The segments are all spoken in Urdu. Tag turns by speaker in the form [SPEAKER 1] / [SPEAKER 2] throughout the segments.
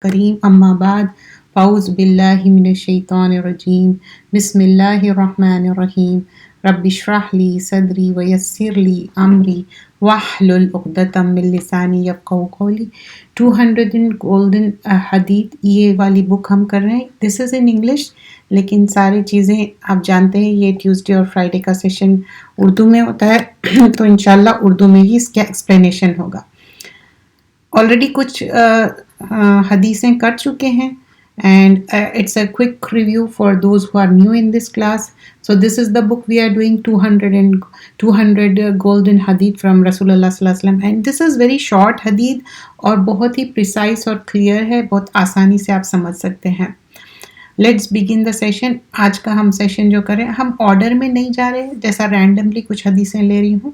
[SPEAKER 1] کریم اما بعد فاعوذ باللہ من الشیطان الرجیم بسم اللہ الرحمن الرحیم رب اشرح لی صدری ویسر لی امری واحلل عقدۃ من لسانی یفقہوا قولی 200 گولڈن حدیث یہ والی بک ہم کر رہے ہیں. دس از ان انگلش لیکن ساری چیزیں آپ جانتے ہیں یہ ٹیوزڈے اور فرائیڈے کا سیشن اردو میں ہوتا ہے تو انشاءاللہ اردو میں ہی اس کا ایکسپلینیشن ہوگا. آلریڈی کچھ حدیثیں کر چکے ہیں and it's a quick review for those who are new in this class. So this is the book we are doing 200 golden hadith from Rasulullah sallallahu alaihi wasallam and this is very short hadith اور بہت ہی precise اور clear ہے, بہت آسانی سے آپ سمجھ سکتے ہیں. Let's begin the session. آج کا ہم سیشن جو کریں ہم آرڈر میں نہیں جا رہے جیسا رینڈملی کچھ حدیثیں لے رہی ہوں,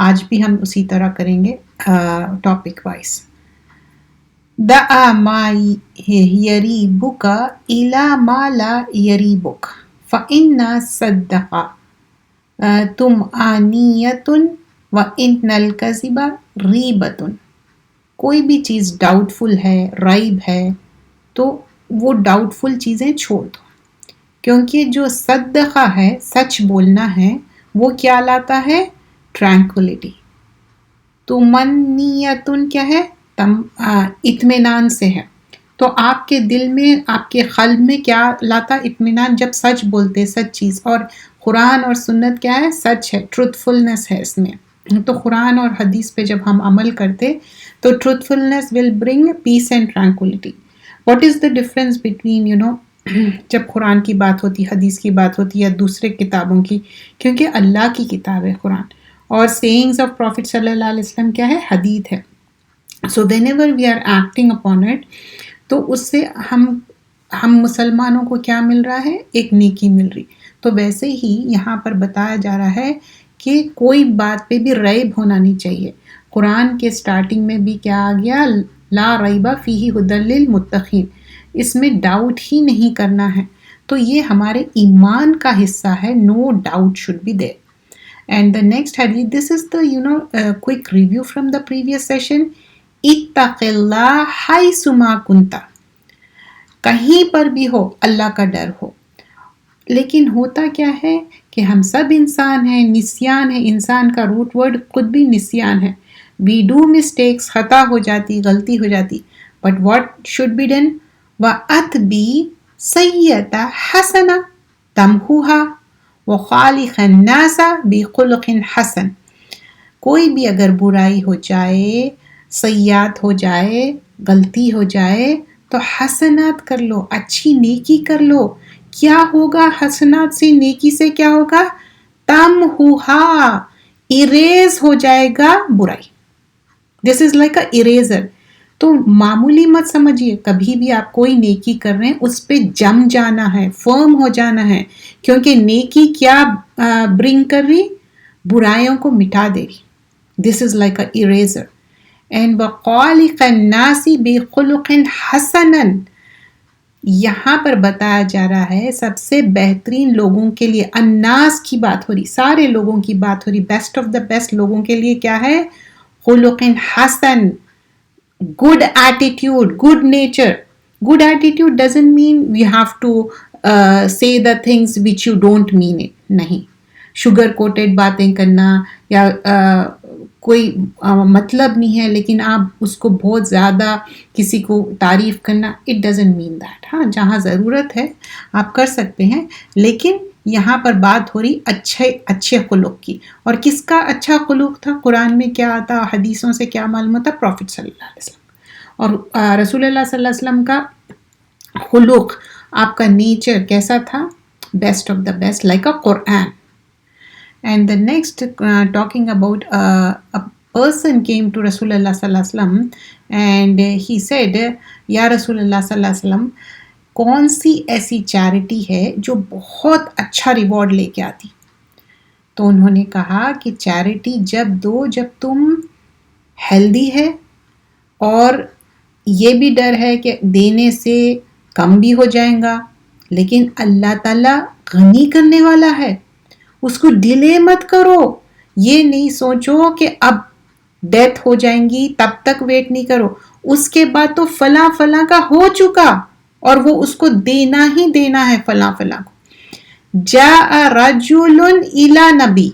[SPEAKER 1] آج بھی ہم اسی طرح کریں گے ٹاپک وائز. دعا ما یریبک الی ما لا یریبک فإن الصدق طمأنینۃ وإن الکذب ریبۃ. کوئی بھی چیز ڈاؤٹ فل ہے, ریب ہے, تو وہ ڈاؤٹ فل چیزیں چھوڑ دو, کیونکہ جو صدقہ ہے سچ بولنا ہے وہ کیا لاتا ہے؟ ٹرانکولیٹی. طمأنینۃ کیا ہے؟ اطمینان سے ہے. تو آپ کے دل میں آپ کے قلب میں کیا لاتا اطمینان؟ جب سچ بولتے, سچ چیز. اور قرآن اور سنت کیا ہے؟ سچ ہے, ٹروتھ فلنس ہے اس میں. تو قرآن اور حدیث پہ جب ہم عمل کرتے تو truth فلنس will bring piece and tranquillity. What is the difference between جب قرآن کی بات ہوتی, حدیث کی بات ہوتی یا دوسرے کتابوں کی, کیونکہ اللہ کی کتاب ہے قرآن, اور سیئنگز آف پروفٹ صلی اللہ علیہ وسلم کیا ہے؟ حدیث ہے. So whenever we are acting upon it, تو اس سے ہم مسلمانوں کو کیا مل رہا ہے؟ ایک نیکی مل رہی. تو ویسے ہی یہاں پر بتایا جا رہا ہے کہ کوئی بات پہ بھی ریب ہونا نہیں چاہیے. قرآن کے سٹارٹنگ میں بھی کیا آ گیا؟ لا ریب فیہ ھدی للمتقین. اس میں ڈاؤٹ ہی نہیں کرنا ہے. تو یہ ہمارے ایمان کا حصہ ہے. No doubt should be there. And the next hadith, this is the quick review from the previous session. اتق اللہ حیثما کنت. کہیں پر بھی ہو اللہ کا ڈر ہو. لیکن ہوتا کیا ہے کہ ہم سب انسان ہیں, نسیان ہے. انسان کا روٹ ورڈ خود بھی نسیان ہے. we do mistakes, خطا ہو جاتی, غلطی ہو جاتی. but what should be done? وَأَتْبِي سَيِّئَةَ حَسَنَةً تَمْحُوهَا وَخَالِقِ النَّاسَ بِخُلُقٍ حَسَنٍ. کوئی بھی اگر برائی ہو جائے, سیئات ہو جائے, غلطی ہو جائے, تو حسنات کر لو, اچھی نیکی کر لو. کیا ہوگا حسنات سے, نیکی سے کیا ہوگا؟ تمحوہا, اریز ہو جائے گا برائی. دس از لائک اے اریزر. تو معمولی مت سمجھیے, کبھی بھی آپ کوئی نیکی کر رہے ہیں اس پہ جم جانا ہے, فرم ہو جانا ہے, کیونکہ نیکی کیا برنگ کر رہی؟ برائیوں کو مٹا دے رہی. This is like a eraser. And وَخَالِقِ النَّاسِ بِخُلُقٍ حَسَنٍ. یہاں پر بتایا جا رہا ہے سب سے بہترین لوگوں کے لیے, الناس کی بات ہو رہی, سارے لوگوں کی بات ہو رہی, بیسٹ آف دا بیسٹ لوگوں کے لیے کیا ہے؟ خلق حسن, good attitude, good nature. Good attitude doesn't mean we have to say the things which you don't mean it. نہیں, شوگر کوٹڈ باتیں کرنا یا کوئی مطلب نہیں ہے لیکن آپ اس کو بہت زیادہ کسی کو تعریف کرنا, اٹ ڈزنٹ مین دیٹ. ہاں, جہاں ضرورت ہے آپ کر سکتے ہیں, لیکن یہاں پر بات ہو رہی اچھے خلق کی. اور کس کا اچھا خلق تھا؟ قرآن میں کیا آتا, حدیثوں سے کیا معلوم ہوتا؟ پروفٹ صلی اللہ علیہ وسلم. اور رسول اللہ صلی اللہ علیہ وسلم کا خلق, آپ کا نیچر کیسا تھا؟ Best of the best, like a Quran. And the next talking about a person came to Rasulullah sallallahu alaihi wasallam and he said, Ya Rasulullah sallallahu alaihi wasallam, کون سی ایسی چیریٹی ہے جو بہت اچھا ریوارڈ لے کے آتی؟ تو انہوں نے کہا کہ چیریٹی جب دو جب تم ہیلدی ہے اور یہ بھی ڈر ہے کہ دینے سے کم بھی ہو جائیں گا, لیکن اللہ تعالیٰ غنی کرنے والا ہے, اس کو ڈیلے مت کرو. یہ نہیں سوچو کہ اب ڈیتھ ہو جائیں گی تب تک ویٹ نہیں کرو, اس کے بعد تو فلاں فلاں کا ہو چکا اور وہ اس کو دینا ہی دینا ہے فلاں فلاں کو. جاء رجل الی نبی،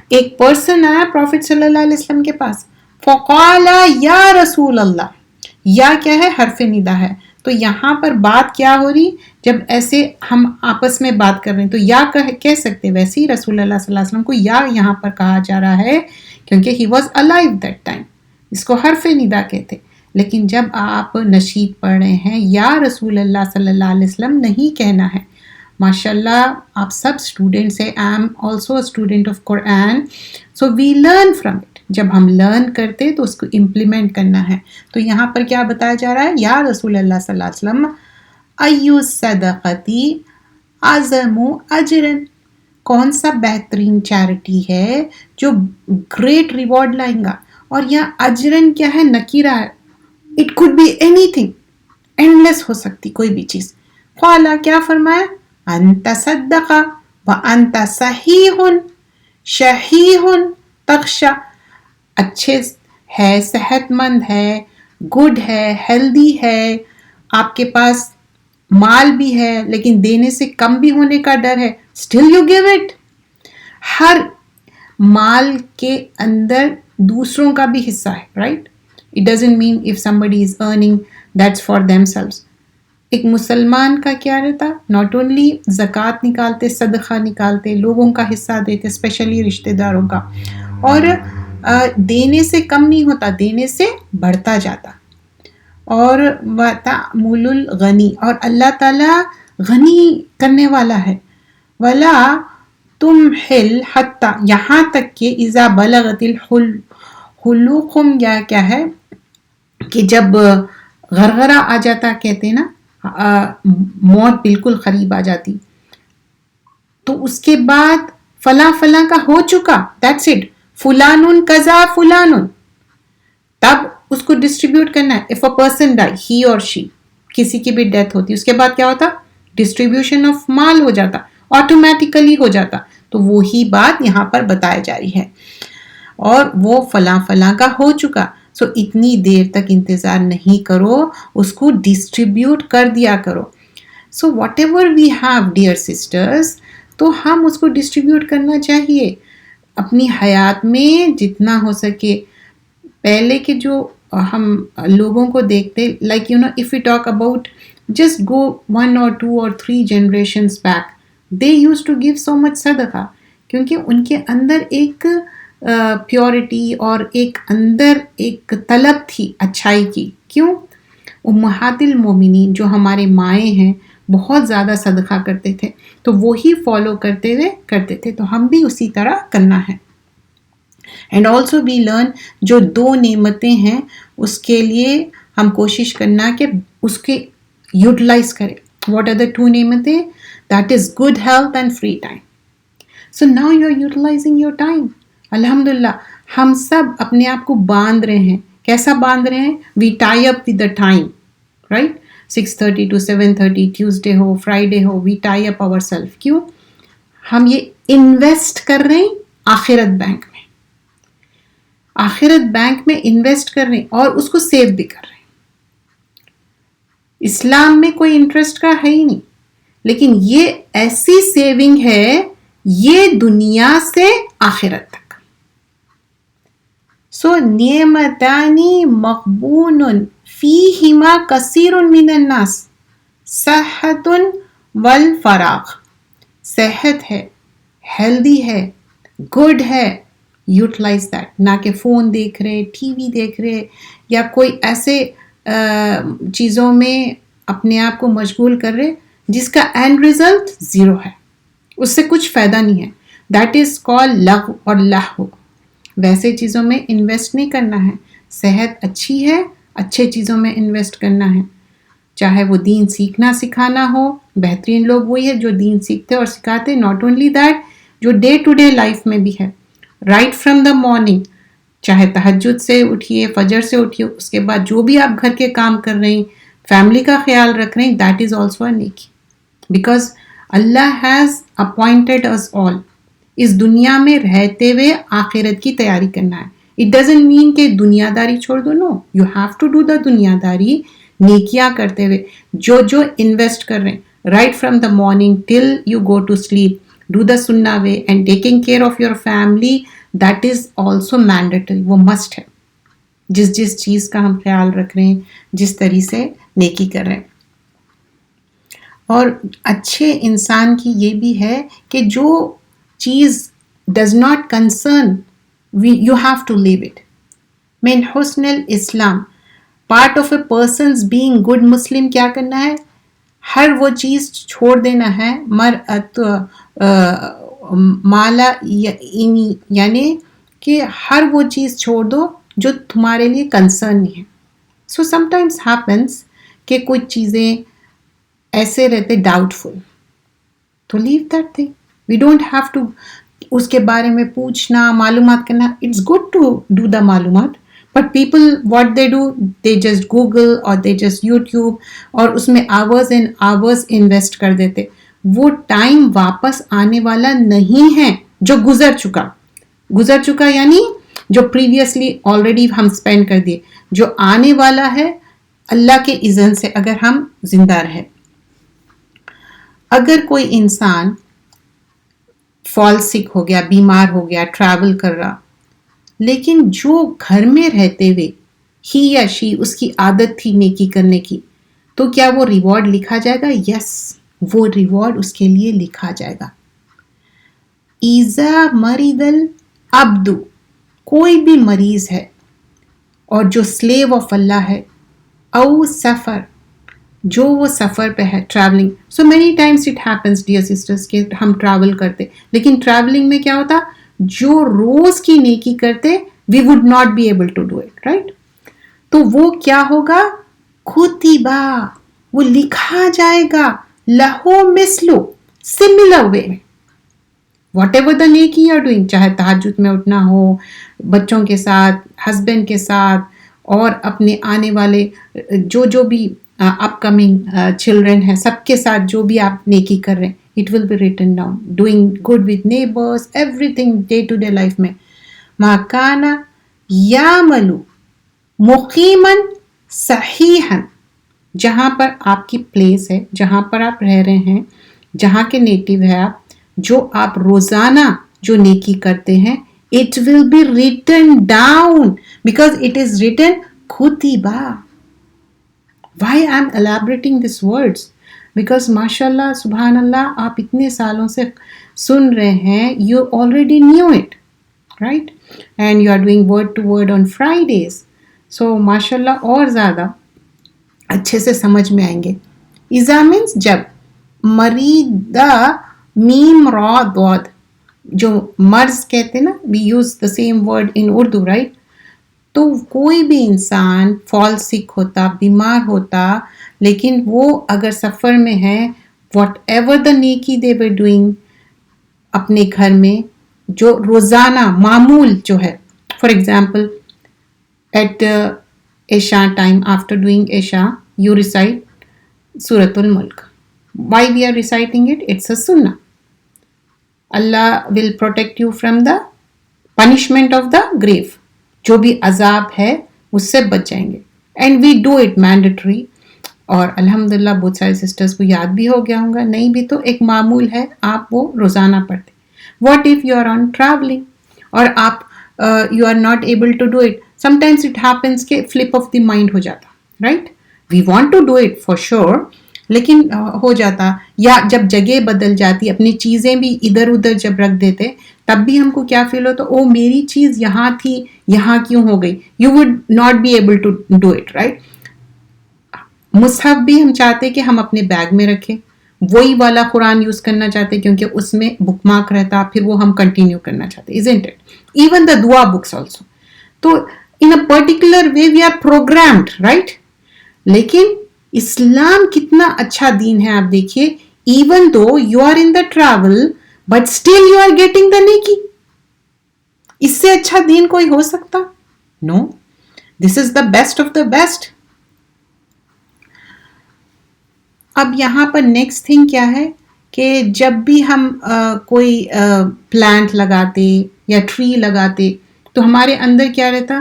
[SPEAKER 1] ایک پرسن آیا پروفٹ صلی اللہ علیہ وسلم کے پاس. فقال یا رسول اللہ، یا کیا ہے؟ حرف ندا ہے. تو یہاں پر بات کیا ہو رہی؟ جب ایسے ہم آپس میں بات کر رہے ہیں تو یا کہہ سکتے، ویسے ہی رسول اللہ صلی اللہ علیہ وسلم کو یا یہاں پر کہا جا رہا ہے کیونکہ he was alive that time, اس کو حرف ندا کہتے. لیکن جب آپ نشید پڑھ رہے ہیں یا رسول اللہ صلی اللہ علیہ وسلم نہیں کہنا ہے. ماشاء اللہ آپ سب اسٹوڈنٹس ہیں. I am also a student of Quran, so we learn from it. جب ہم لرن کرتے تو اس کو امپلیمنٹ کرنا ہے. تو یہاں پر کیا بتایا جا رہا ہے؟ یا رسول اللہ صلی اللہ علیہ وسلم ایو صدقتی اعظم اجرن، کون سا بہترین چیریٹی ہے جو گریٹ ریوارڈ لائیں گا. اور یہاں اجرن کیا ہے؟ نکیرہ ہے. It could be anything, endless ہو سکتی کوئی بھی چیز. قالا کیا فرمایا؟ انت صدق وانت صحیح شحیح تخشا، اچھے ہے، صحت مند ہے، گڈ ہے، ہیلدی ہے، آپ کے پاس مال بھی ہے لیکن دینے سے کم بھی ہونے کا ڈر ہے، اسٹل یو گیو اٹ. ہر مال کے اندر دوسروں کا بھی حصہ ہے، right? It doesn't mean if somebody is earning that's for themselves. ایک مسلمان کا کیا رہتا؟ ناٹ اونلی زکوٰۃ نکالتے، صدقہ نکالتے، لوگوں کا حصہ دیتے، اسپیشلی رشتہ داروں کا، اور دینے سے کم نہیں ہوتا، دینے سے بڑھتا جاتا. اور وَتَعْمُلُ الْغَنِي، اور اللہ تعالیٰ غنی کرنے والا ہے. وَلَا تُمْحِلْ حَتَّى، یہاں تک کہ اِذَا بَلَغَتِ الْحُلُقُمْ، یا کیا ہے کہ جب غرغرہ آ جاتا، کہتے ہیں نا موت بالکل قریب آ جاتی، تو اس کے بعد فلاں فلاں کا ہو چکا، دیٹس اٹ، فلان کذا فلان، تب اس کو ڈسٹریبیوٹ کرنا ہے. اف اے پرسن ڈائی، ہی اور شی، کسی کی بھی ڈیتھ ہوتی، اس کے بعد کیا ہوتا؟ ڈسٹریبیوشن آف مال ہو جاتا، آٹومیٹیکلی ہو جاتا. تو وہی بات یہاں پر بتائی جا رہی ہے، اور وہ فلاں فلاں کا ہو چکا. سو اتنی دیر تک انتظار نہیں کرو، اس کو ڈسٹریبیوٹ کر دیا کرو. So whatever we have dear sisters, تو ہم اس کو ڈسٹریبیوٹ کرنا چاہیے اپنی حیات میں جتنا ہو سکے. پہلے کے جو ہم لوگوں کو دیکھتے، like if you talk about just go 1 or 2 or 3 generations back, they used to give so much صدقہ، کیونکہ ان کے اندر ایک پیورٹی اور ایک اندر ایک طلب تھی اچھائی کی. کیوں؟ امہات المومنین جو ہمارے مائیں ہیں بہت زیادہ صدقہ کرتے تھے، تو وہی فالو کرتے تھے، تو ہم بھی اسی طرح کرنا ہے. اینڈ آلسو وی لرن، جو 2 نعمتیں ہیں اس کے لیے ہم کوشش کرنا کہ اس کے یوٹیلائز کریں. واٹ آر دا 2 نعمتیں؟ That is good health and free time. So now you are utilizing your time. الحمدللہ ہم سب اپنے آپ کو باندھ رہے ہیں. کیسا باندھ رہے ہیں؟ We tie up with the time, right? 6:30 to 7:30، Tuesday ہو، فرائیڈے ہو، we tie up our self. کیوں؟ ہم یہ انویسٹ کر رہے ہیں آخرت بینک میں، آخرت بینک میں انویسٹ کر رہے ہیں اور اس کو سیو بھی کر رہے ہیں. اسلام میں کوئی انٹرسٹ کا ہے ہی نہیں، لیکن یہ ایسی سیونگ ہے، یہ دنیا سے آخرت تک. سو نعمتانی مغبون فیہما کثیر من الناس، صحت والفراغ. صحت ہے، ہیلدی ہے، گڈ ہے، یوٹیلائز دیٹ. نہ کہ فون دیکھ رہے، ٹی وی دیکھ رہے، یا کوئی ایسے چیزوں میں اپنے آپ کو مشغول کر رہے جس کا اینڈ ریزلٹ 0 ہے، اس سے کچھ فائدہ نہیں ہے. دیٹ از کال لغو اور لہو. ویسے چیزوں میں انویسٹ نہیں کرنا ہے. صحت اچھی ہے، اچھے چیزوں میں انویسٹ کرنا ہے، چاہے وہ دین سیکھنا سکھانا ہو. بہترین لوگ وہی ہے جو دین سیکھتے اور سکھاتے. ناٹ اونلی دیٹ، جو ڈے ٹو ڈے لائف میں بھی ہے، رائٹ فرام دا مارننگ، چاہے تہجد سے اٹھیے، فجر سے اٹھیے، اس کے بعد جو بھی آپ گھر کے کام کر رہے ہیں، فیملی کا خیال رکھ رہے ہیں، دیٹ از آلسو اے نیکی. بیکاز اللہ ہیز اپوائنٹڈ اس آل. اس دنیا میں رہتے ہوئے آخرت کی تیاری کرنا ہے. It doesn't mean کہ دنیا داری چھوڑ دو. No, you have to do the دنیا داری نیکیاں کرتے ہوئے جو انویسٹ کر رہے ہیں right from the morning till you go to sleep. Do the sunnah way and taking care of your family, that is also mandatory. وہ must ہے. جس چیز کا ہم خیال رکھ رہے ہیں, جس طریقے سے نیکی کر رہے ہیں. اور اچھے انسان کی یہ بھی ہے کہ جو چیز does not concern, you have to leave it. من حسن الاسلام, part of a person's being good Muslim کیا کرنا ہے؟ ہر وہ چیز چھوڑ دینا ہے مالا یعنی کہ ہر وہ چیز چھوڑ دو جو تمہارے لیے کنسرن نہیں ہے. سو سم ٹائمس ہیپنس کہ کچھ چیزیں ایسے رہتے ڈاؤٹ فل, تو leave that thing. We don't have to اس کے بارے میں پوچھنا, معلومات کرنا. It's good to do the معلومات, but people what they do, they just Google اور دے جسٹ یوٹیوب, اور اس میں آورز اینڈ آورز انویسٹ کر دیتے. وہ ٹائم واپس آنے والا نہیں ہے جو گزر چکا یعنی جو پریویسلی آلریڈی ہم اسپینڈ کر دیے. جو آنے والا ہے اللہ کے اذن سے اگر ہم زندہ رہے. اگر کوئی انسان فال سک ہو گیا, بیمار ہو گیا, ٹریول کر رہا, لیکن جو گھر میں رہتے ہوئے ہی یا شی اس کی عادت تھی نیکی کرنے کی, تو کیا وہ ریوارڈ لکھا جائے گا؟ یس, وہ ریوارڈ اس کے لیے لکھا جائے گا. ایزا مرید العبد, کوئی بھی مریض ہے اور جو سلیو آف اللہ ہے, او سفر, جو وہ سفر پہ ہے, travelling. So many Times it happens dear sisters کہ ہم ٹریول کرتے, لیکن ٹریولنگ میں کیا ہوتا, جو روز کی نیکی کرتے we would not be able to do it, right. تو وہ کیا ہوگا؟ کتبا, وہ لکھا جائے گا, لہو مثلو, سملر وے میں, واٹ ایور دا نیکی یو آر ڈوئنگ, چاہے تہجد میں اٹھنا ہو, بچوں کے ساتھ, ہسبینڈ کے ساتھ, اور اپنے آنے والے جو بھی اپ کمنگ چلڈرن ہیں سب کے ساتھ جو بھی آپ نیکی کر رہے ہیں, it will be written down. Doing good with neighbors, everything day to day life میں. ما کان یعمل مقیما صحیحا, جہاں پر آپ کی پلیس ہے, جہاں پر آپ رہ رہے ہیں, جہاں کے نیٹو ہے آپ, جو آپ روزانہ جو نیکی کرتے ہیں, it will be written down because it is written kutiba. Why I am elaborating these words? Because mashallah, subhanallah, آپ اتنے سالوں سے سن رہے ہیں, you already knew it, right? And you are doing word to word on Fridays. So mashallah اور زیادہ اچھے سے سمجھ میں آئیں گے. اذا means جب, مریدہ میم را دود, جو مرض کہتے ہیں نا, we use the same word in Urdu, right? تو کوئی بھی انسان فال سک ہوتا, بیمار ہوتا, لیکن وہ اگر سفر میں ہے, واٹ ایور دا نیکی دے ور ڈوئنگ اپنے گھر میں, جو روزانہ معمول جو ہے, فار ایگزامپل ایٹ عشاء ٹائم, آفٹر ڈوئنگ عشاء یو ریسائٹ سورۃ الملک. Why we are reciting it? It's a سنہ. اللہ will protect you from the punishment of the grave, جو بھی عذاب ہے اس سے بچ جائیں گے. And we do it mandatory, اور الحمدللہ بہت سارے سسٹرز کو یاد بھی ہو گیا ہوگا, نہیں بھی تو ایک معمول ہے, آپ وہ روزانہ پڑھتے. What if you are on travelling اور آپ you are not able to do it, sometimes it happens کہ فلپ آف دی مائنڈ ہو جاتا, right. We want to do it for sure, لیکن ہو جاتا, یا جب جگہ بدل جاتی, اپنی چیزیں بھی ادھر ادھر جب رکھ دیتے, تب بھی ہم کو کیا فیل ہوتا, او میری چیز یہاں تھی, یہاں کیوں ہو گئی. You would not be able to do it, right. مصحف بھی ہم چاہتے کہ ہم اپنے بیگ میں رکھیں, وہی والا قرآن یوز کرنا چاہتے کیونکہ اس میں بک مارک رہتا, پھر وہ ہم کنٹینیو کرنا چاہتے, isn't it? Even the dua books also. تو in a particular way we are programmed, right? لیکن اسلام کتنا اچھا دین ہے, آپ دیکھیے, even though you are in the travel but still you are getting the نیکی. اس سے اچھا دین کوئی ہو سکتا؟ No. This is the best of the best. اب یہاں پر نیکسٹ تھنگ کیا ہے کہ جب بھی ہم کوئی پلانٹ لگاتے یا ٹری لگاتے, تو ہمارے اندر کیا رہتا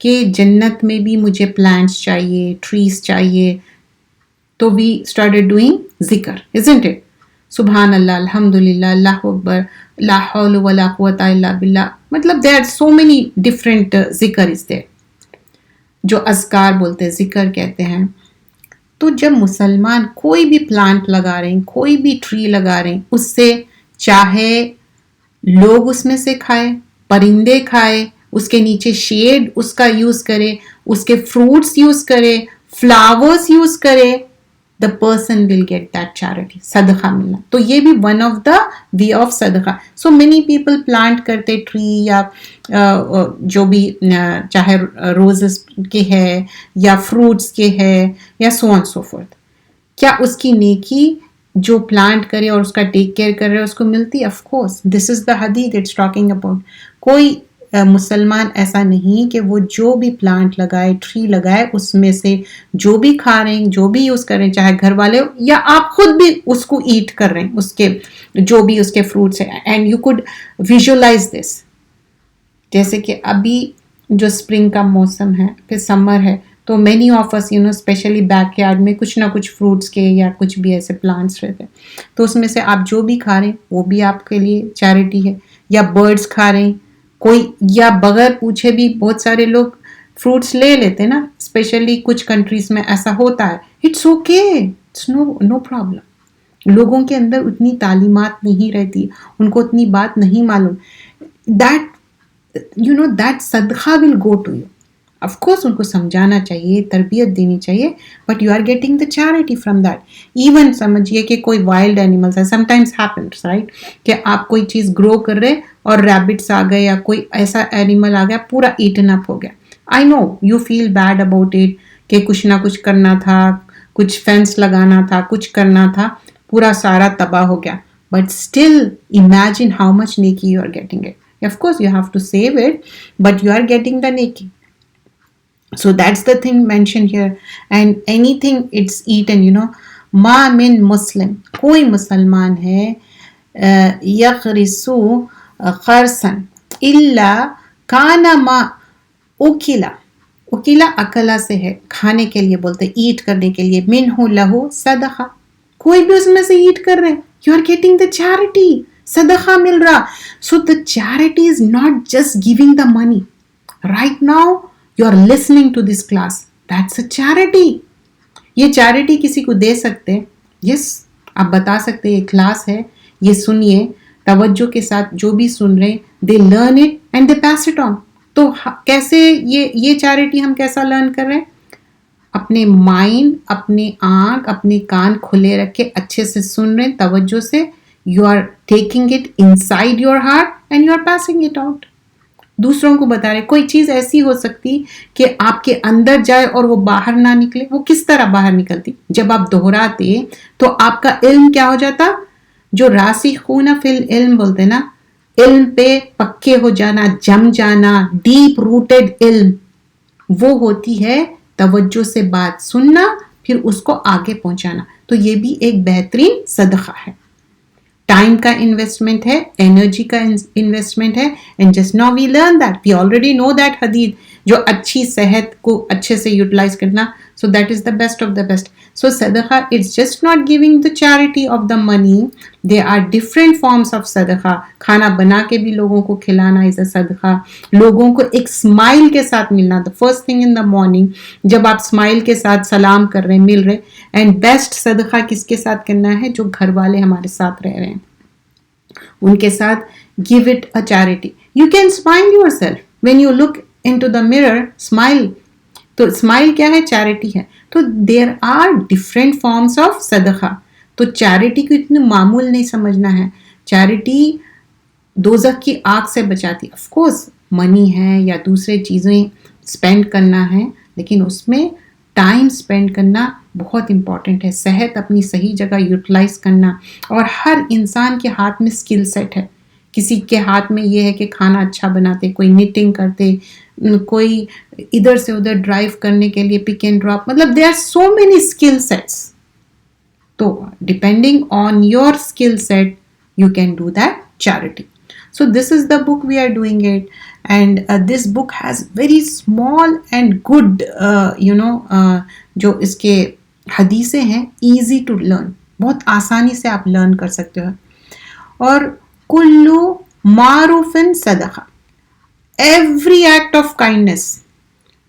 [SPEAKER 1] کہ جنت میں بھی مجھے پلانٹس چاہیے, ٹریز چاہیے. تو وی اسٹارٹڈ ڈوئنگ ذکر, isn't it? سبحان اللہ, الحمد للہ, اللہ اکبر, لا حول ولا قوت الا باللہ. مطلب there are so many different ذکر is there, جو اذکار بولتے ہیں, ذکر کہتے ہیں. تو جب مسلمان کوئی بھی پلانٹ لگا رہے ہیں, کوئی بھی ٹری لگا رہے ہیں, اس سے چاہے لوگ اس میں سے کھائے, پرندے کھائے, اس کے نیچے شیڈ اس کا یوز کرے, اس کے فروٹس یوز کرے, فلاورز یوز کرے, the person will get that charity, صدقہ ملنا. تو یہ بھی one of the way of صدقہ. So many people plant کرتے ٹری یا جو بھی چاہے روزز کے ہے یا فروٹس کے ہے یا so on so forth. کیا اس کی نیکی جو پلانٹ کرے اور اس کا ٹیک کیئر کر رہے اس کو ملتی؟ Of course. دس از دا حدیث اٹس ٹاکنگ اباؤٹ. کوئی مسلمان ایسا نہیں کہ وہ جو بھی پلانٹ لگائے, ٹری لگائے, اس میں سے جو بھی کھا رہے ہیں, جو بھی یوز کر رہے ہیں, چاہے گھر والے یا آپ خود بھی اس کو ایٹ کر رہے ہیں, اس کے جو بھی اس کے فروٹس ہیں. اینڈ یو کوڈ ویژولائز دس. جیسے کہ ابھی جو اسپرنگ کا موسم ہے, پھر سمر ہے, تو many of us especially backyard میں کچھ نہ کچھ فروٹس کے یا کچھ بھی ایسے پلانٹس رہتے ہیں. تو اس میں سے آپ جو بھی کھا رہے ہیں وہ بھی آپ کے لیے چیریٹی ہے. یا برڈس کھا رہے ہیں کوئی, یا بغیر پوچھے بھی بہت سارے لوگ فروٹس لے لیتے نا, اسپیشلی کچھ کنٹریز میں ایسا ہوتا ہے. It's okay, it's no problem. لوگوں کے اندر اتنی تعلیمات نہیں رہتی, ان کو اتنی بات نہیں معلوم. دیٹ صدقہ will go to you. Of course ان کو سمجھانا چاہیے, تربیت دینی چاہیے, but you are getting the charity from that. Even سمجھیے کہ کوئی وائلڈ اینیملس ہے, سم ٹائمس ہیپنس رائٹ, کہ آپ کوئی چیز گرو کر رہے اور ریبٹس آ گئے یا کوئی ایسا اینیمل آ گیا, پورا ایٹن اپ ہو گیا. I know you feel bad about it کہ کچھ نہ کچھ کرنا تھا, کچھ فینس لگانا تھا, کچھ کرنا تھا, پورا سارا تباہ ہو گیا. But still imagine how much نیکی you are getting it. Of course you have to save it, but you are getting the نیکی. So that's the thing mentioned here. And anything it's eaten, ما من مسلم, کوئی مسلمان ہے یغرسو خرسن الا کان ما اکلا اکلا سے ہے, کھانے کے لیے بولتے, ایٹ کرنے کے لیے, منہ لہو صدقہ, کوئی بھی اس میں سے ایٹ کر رہے, you are getting the charity, صدقہ مل رہا. So the charity is not just giving the money. Right now you are listening to this class, that's a charity. یہ چیریٹی کسی کو دے سکتے, یس آپ بتا سکتے یہ کلاس ہے, یہ سنیے توجہ کے ساتھ, جو بھی سن رہے they learn it and they pass it on. تو کیسے یہ چیریٹی ہم کیسا لرن کر رہے ہیں؟ اپنے مائنڈ, اپنے آنکھ, اپنے کان کھلے رکھ کے اچھے سے سن رہے ہیں توجہ سے. You are taking it inside your heart and you are passing it out. دوسروں کو بتا رہے. کوئی چیز ایسی ہو سکتی کہ آپ کے اندر جائے اور وہ باہر نہ نکلے. وہ کس طرح باہر نکلتی؟ جب آپ دہراتے تو آپ کا علم کیا ہو جاتا؟ جو راسخون فی العلم بولتے نا, علم پہ پکے ہو جانا, جم جانا, ڈیپ روٹڈ علم, وہ ہوتی ہے توجہ سے بات سننا, پھر اس کو آگے پہنچانا. تو یہ بھی ایک بہترین صدقہ ہے. ٹائم کا انویسٹمنٹ ہے, انرجی کا انویسٹمنٹ ہے. And just now we learn that, we already know that حدیث, جو اچھی صحت کو اچھے سے یوٹیلائز کرنا. So that is the best of the best. So صدقہ it's just not giving the charity of the money, they are different forms of صدقہ. کھانا بنا کے بھی لوگوں کو کھلانا از اے صدقہ. لوگوں کو ایک اسمائل کے ساتھ ملنا, the first thing in the morning, جب آپ اسمائل کے ساتھ سلام کر رہے ہیں, مل رہے. اینڈ بیسٹ صدقہ کس کے ساتھ کرنا ہے؟ جو گھر والے ہمارے ساتھ رہ رہے ہیں, ان کے ساتھ give it a charity. You can smile yourself. When you look into the mirror, smile. تو smile کیا ہے؟ چیریٹی ہے. تو there are different forms of صدقہ. تو چیریٹی کو اتنا معمول نہیں سمجھنا ہے. چیریٹی دوزخ کی آگ سے بچاتی. آف کورس منی ہے یا دوسرے چیزیں اسپینڈ کرنا ہے, لیکن اس میں ٹائم اسپینڈ کرنا بہت امپورٹنٹ ہے. صحت اپنی صحیح جگہ یوٹیلائز کرنا. اور ہر انسان کے ہاتھ میں اسکل سیٹ ہے. کسی کے ہاتھ میں یہ ہے کہ کھانا اچھا بناتے, کوئی نیٹنگ کرتے, کوئی ادھر سے ادھر ڈرائیو کرنے کے لیے پک اینڈ ڈراپ. مطلب they are so many skill sets. تو depending on your skill set you can do that charity. So this is the book we are doing it, and this book has very small and good جو اس کے حدیثیں ہیں easy to learn, بہت آسانی سے آپ لرن کر سکتے ہو. اور کلو معروفن صدقہ, ایوری ایکٹ آف کائنڈنس,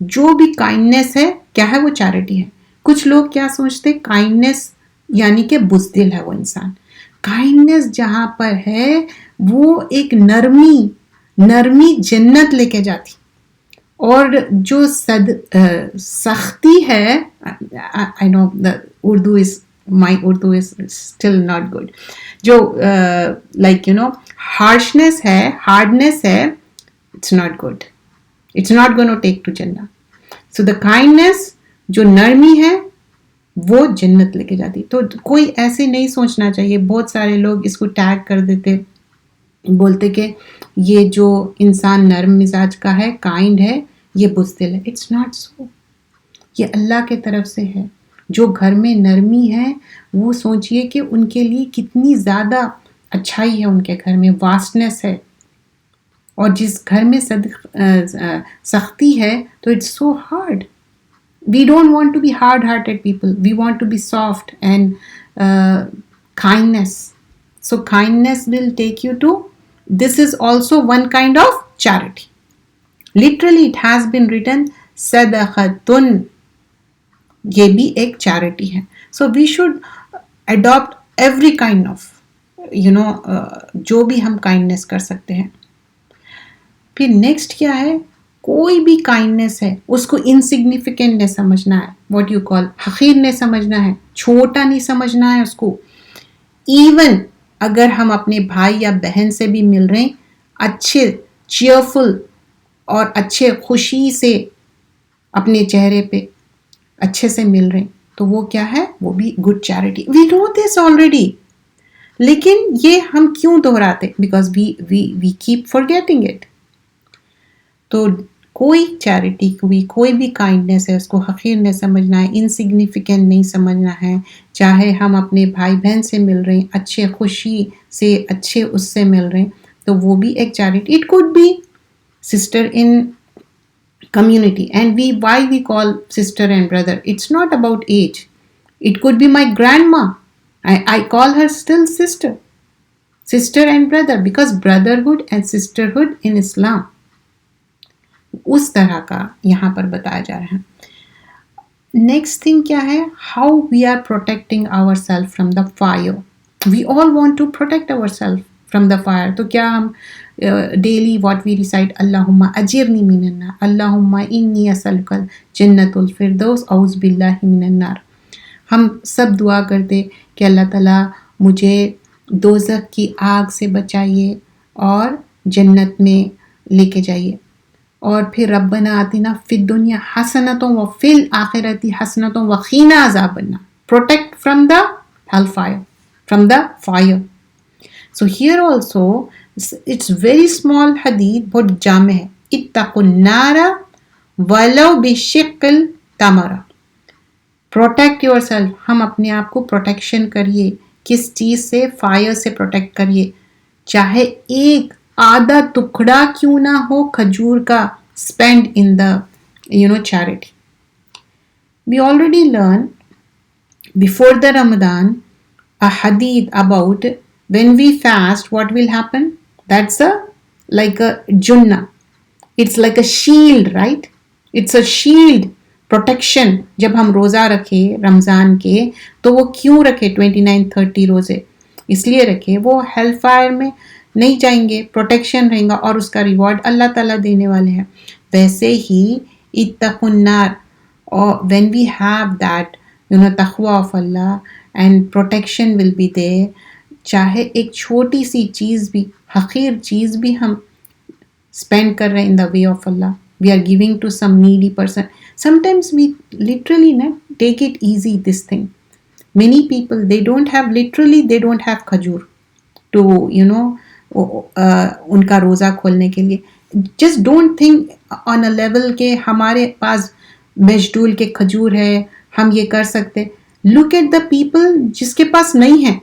[SPEAKER 1] جو بھی کائنڈنس ہے کیا ہے, وہ چیریٹی ہے. کچھ لوگ کیا سوچتے, کائنڈنس یعنی کہ بزدل ہے وہ انسان. کائنڈنس جہاں پر ہے وہ ایک نرمی جنت لے کے جاتی. اور جو سختی ہے, I know my Urdu is still not good, جو like harshness ہے, hardness ہے, it's not good, it's not going to take to Jannah. So the kindness جو نرمی ہے وہ جنت لے کے جاتی. تو کوئی ایسے نہیں سوچنا چاہیے. بہت سارے لوگ اس کو ٹیگ کر دیتے, بولتے کہ یہ جو انسان نرم مزاج کا ہے, کائنڈ ہے, یہ بزدل ہے. It's not so. یہ اللہ کے طرف سے ہے. جو گھر میں نرمی ہے وہ سوچئے کہ ان کے لیے کتنی زیادہ اچھائی ہے, ان کے گھر میں واسٹنس ہے. اور جس گھر میں سختی ہے تو it's so hard. We don't want to be hard-hearted people. We want to be soft and kindness. So kindness will take you to, this is also one kind of charity. Literally it has been written sadaqatun. یہ بھی ایک چیریٹی ہے. So we should adopt every kind of جو بھی ہم kindness کر سکتے ہیں. پھر نیکسٹ کیا ہے, کوئی بھی کائنڈنس ہے اس کو انسگنیفیکنٹ نہیں سمجھنا ہے, واٹ یو کال حقیر نہیں سمجھنا ہے, چھوٹا نہیں سمجھنا ہے اس کو. ایون اگر ہم اپنے بھائی یا بہن سے بھی مل رہے ہیں, اچھے چیئرفل اور اچھے خوشی سے اپنے چہرے پہ اچھے سے مل رہے ہیں, تو وہ کیا ہے, وہ بھی good charity. We know this already, لیکن یہ ہم کیوں دہراتے, because we keep forgetting it. تو کوئی چیریٹی کوئی بھی کائنڈنس ہے اس کو حقیر نہیں سمجھنا ہے, انسگنیفیکنٹ نہیں سمجھنا ہے. چاہے ہم اپنے بھائی بہن سے مل رہے ہیں, اچھے خوشی سے اچھے اس سے مل رہے ہیں, تو وہ بھی ایک charity. It could be sister in community, and why we call sister and brother, it's not about age. It could be my grandma, I call her still sister and brother, because brotherhood and sisterhood in Islam اس طرح کا یہاں پر بتایا جا رہا ہے. نیکسٹ تھنگ کیا ہے, how we are protecting our self from the fire. We all want to protect our self from the fire. تو کیا ہم ڈیلی واٹ وی ریسائٹ, اللہم اجرنی من النار, اللہم انی اسألک جنت الفردوس اعوذ باللہ من النار. ہم سب دعا کرتے کہ اللہ تعالیٰ مجھے دوزخ کی آگ سے بچائیے اور جنت میں لے کے جائیے. اور پھر ربنا آتنا فی الدنیا حسنۃ وفی الآخرۃ حسنۃ وقنا عذاب النار. Protect from the hellfire, from the fire. So here also it's very small hadith, بہت جامع ہے. اتقوا النار ولو بشق التمرہ. Protect yourself. ہم اپنے آپ کو پروٹیکشن کریے. کس چیز سے؟ فائر سے پروٹیکٹ کریے. چاہے ایک آدھا ٹکڑا کیوں نہ ہو کھجور کا, spend in the charity. We already learned before the Ramadan a hadith about when we fast what will happen. That's like a junnah. It's like a shield, right? It's a shield, protection. جب ہم روزہ رکھے رمضان کے, تو وہ کیوں رکھے 29-30 روزے؟ اس لیے رکھے وہ ہیل فائر میں نہیں جائیں گے, پروٹیکشن رہیں گا, اور اس کا ریوارڈ اللہ تعالیٰ دینے والے ہیں. ویسے ہی اتقوا النار, اور when we have that تقوی of Allah and protection will be there. چاہے ایک چھوٹی سی چیز بھی, حقیر چیز بھی ہم spend کر رہے ہیں in the way of Allah, we are giving to some needy person. Sometimes we literally take it easy, this thing. Many people, they don't have khajoor to ان کا روزہ کھولنے کے لیے. Just don't think on a level کہ ہمارے پاس مجدول کے کھجور ہے, ہم یہ کر سکتے. لک ایٹ دا پیپل جس کے پاس نہیں ہے,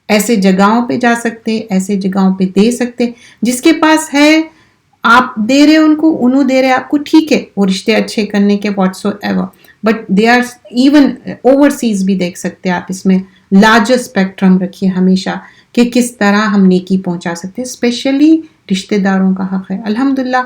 [SPEAKER 1] ایسے جگہوں پہ جا سکتے, ایسے جگہوں پہ دے سکتے. جس کے پاس ہے آپ دے رہے ان کو, انہوں دے رہے آپ کو, ٹھیک ہے, وہ رشتے اچھے کرنے کے whatsoever, but they are even overseas بھی دیکھ سکتے آپ. اس میں لارجر اسپیکٹرم رکھیے ہمیشہ کہ کس طرح ہم نیکی پہنچا سکتے ہیں. اسپیشلی رشتے داروں کا حق ہے. الحمدللہ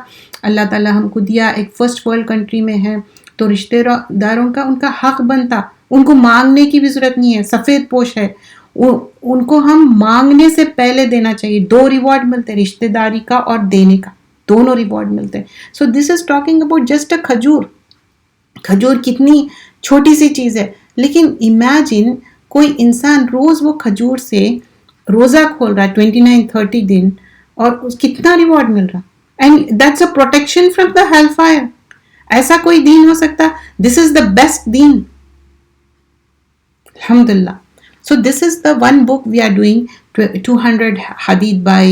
[SPEAKER 1] اللہ تعالیٰ ہم کو دیا, ایک فرسٹ ورلڈ کنٹری میں ہے, تو رشتے داروں کا ان کا حق بنتا, ان کو مانگنے کی بھی ضرورت نہیں ہے. سفید پوش ہے, ان کو ہم مانگنے سے پہلے دینا چاہیے. 2 ریوارڈ ملتے ہیں, رشتے داری کا اور دینے کا, دونوں ریوارڈ ملتے ہیں. So this is talking about just a کھجور. کھجور کتنی چھوٹی سی چیز ہے, لیکن امیجن کوئی انسان روز وہ کھجور سے روزہ کھول رہا ہے 29-30 دن, اور کتنا ریوارڈ مل رہا. And that's a protection from the hell fire. ایسا کوئی دین ہو سکتا؟ دس از دا بیسٹ دین, الحمدللہ. So this is the one book we are doing, 200 hadith by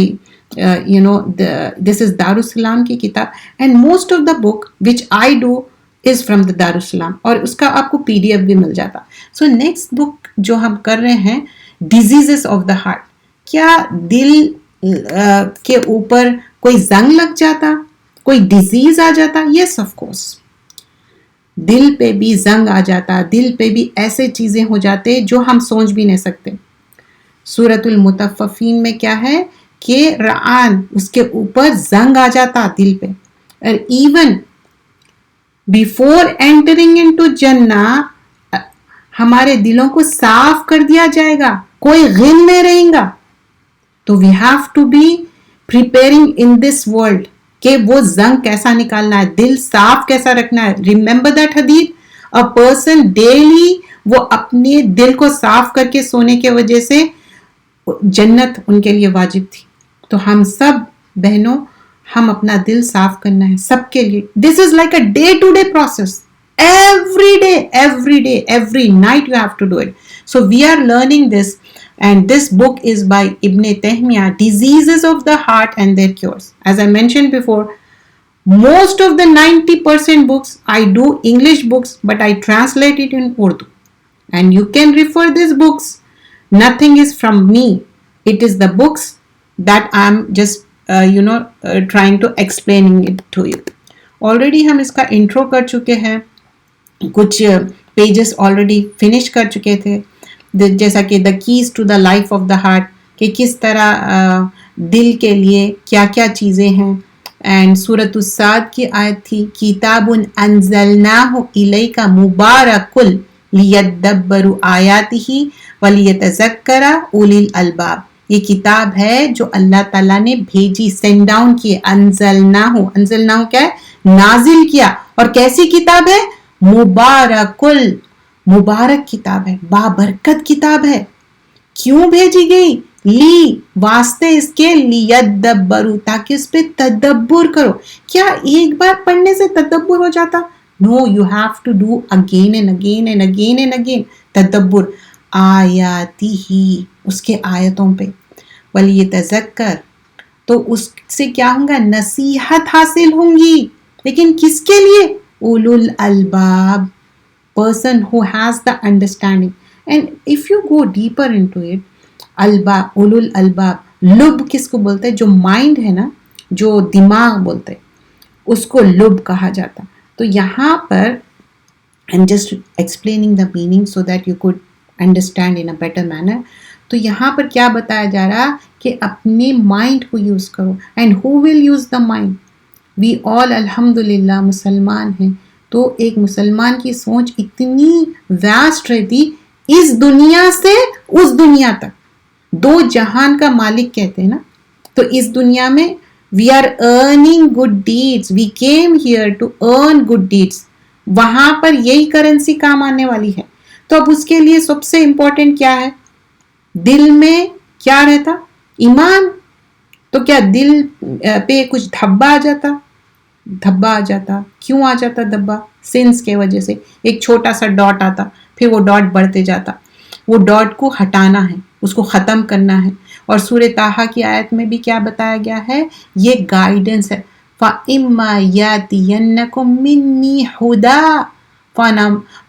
[SPEAKER 1] this is Darussalam کی کتاب, and most of the book which I do is from the Darussalam, اور اس کا آپ کو PDF بھی مل جاتا. So next book جو ہم کر رہے ہیں, diseases of the heart. کیا دل کے اوپر کوئی زنگ لگ جاتا, کوئی ڈیزیز آ جاتا؟ Yes of course. دل پہ بھی زنگ آ جاتا, دل پہ بھی ایسے چیزیں ہو جاتے جو ہم سوچ بھی نہیں سکتے. سورۃ المطففین میں کیا ہے کہ رعان, اس کے اوپر زنگ آ جاتا دل پہ. اور ایون بیفور اینٹرنگ انٹو جنہ ہمارے دلوں کو صاف کر دیا جائے گا, کوئی غل نہیں رہیں گا. تو we have to be preparing in this world کہ وہ زنگ کیسا نکالنا ہے, دل صاف کیسا رکھنا ہے. ریممبر دیٹ حدیث, اے پرسن ڈیلی وہ اپنے دل کو صاف کر کے سونے کی وجہ سے جنت ان کے لیے واجب تھی. تو ہم سب بہنوں, ہم اپنا دل صاف کرنا ہے سب کے لیے. This is like a day to day process. Every night you have to do it. So we are learning this. And this book is by Ibn Taymiyyah, Diseases of the Heart and Their Cures. As I mentioned before, most of the 90% books, I do English books, but I translate it in Urdu. And you can refer these books. Nothing is from me. It is the books that I'm just, trying to explaining it to you. Already ہم اس کا intro کر چکے ہیں. کچھ pages already finish کر چکے تھے. جیسا کہ the keys to the life of the heart, کہ کس طرح دل کے لیے کیا کیا چیزیں ہیں. اینڈ سورۃ الصاد کی آیت تھی, کتاب انزلناہ الیک مبارک لیدبروا آیاتہ ولیتذکر اولی الالباب. یہ کتاب ہے جو اللہ تعالیٰ نے بھیجی, سینڈ ڈاؤن کیے. انزلناہ کیا ہے؟ نازل کیا. اور کیسی کتاب ہے؟ مبارک کتاب ہے, بابرکت کتاب ہے. کیوں بھیجی گئی؟ لی, واسطے اس کے, لیدبروا, تاکہ اس پہ تدبر کرو. کیا ایک بار پڑھنے سے تدبر ہو جاتا؟ No, you have to do again and again and again and again تدبر. آیاتی ہی, اس کے آیتوں پہ. ولیتذکر, تو اس سے کیا ہوں گا؟ نصیحت حاصل ہوں گی. لیکن کس کے لیے؟ اولو الالباب, person who has the understanding. And if you go deeper into it, الباب, اولو الالباب, لب کس کو بولتے ہیں؟ جو مائنڈ ہے نا, جو دماغ بولتے ہیں, اس کو لب کہا جاتا. تو یہاں پر I'm just explaining the meaning so that you could understand in a better manner. تو یہاں پر کیا بتایا جا رہا کہ اپنے مائنڈ کو یوز کرو. And who will use the mind? We all الحمدللہ مسلمان ہیں. تو ایک مسلمان کی سوچ اتنی واسٹ رہتی, اس دنیا سے اس دنیا تک, 2 جہان کا مالک کہتے ہیں نا. تو اس دنیا میں we are earning good deeds, we came here to earn good deeds. وہاں پر یہی کرنسی کام آنے والی ہے. تو اب اس کے لیے سب سے امپورٹنٹ کیا ہے؟ دل میں کیا رہتا؟ ایمان. تو کیا دل پہ کچھ دھبا آ جاتا؟ دھبا آ جاتا. کیوں آ جاتا دھبا؟ سینس کے وجہ سے. ایک چھوٹا سا ڈاٹ آتا, پھر وہ ڈاٹ بڑھتے جاتا. وہ ڈاٹ کو ہٹانا ہے, اس کو ختم کرنا ہے. اور سورہ طٰہٰ کی آیت میں بھی کیا بتایا گیا ہے؟ یہ گائیڈنس ہے. فَإِمَّا يَأْتِيَنَّكُم مِّنِّي هُدًى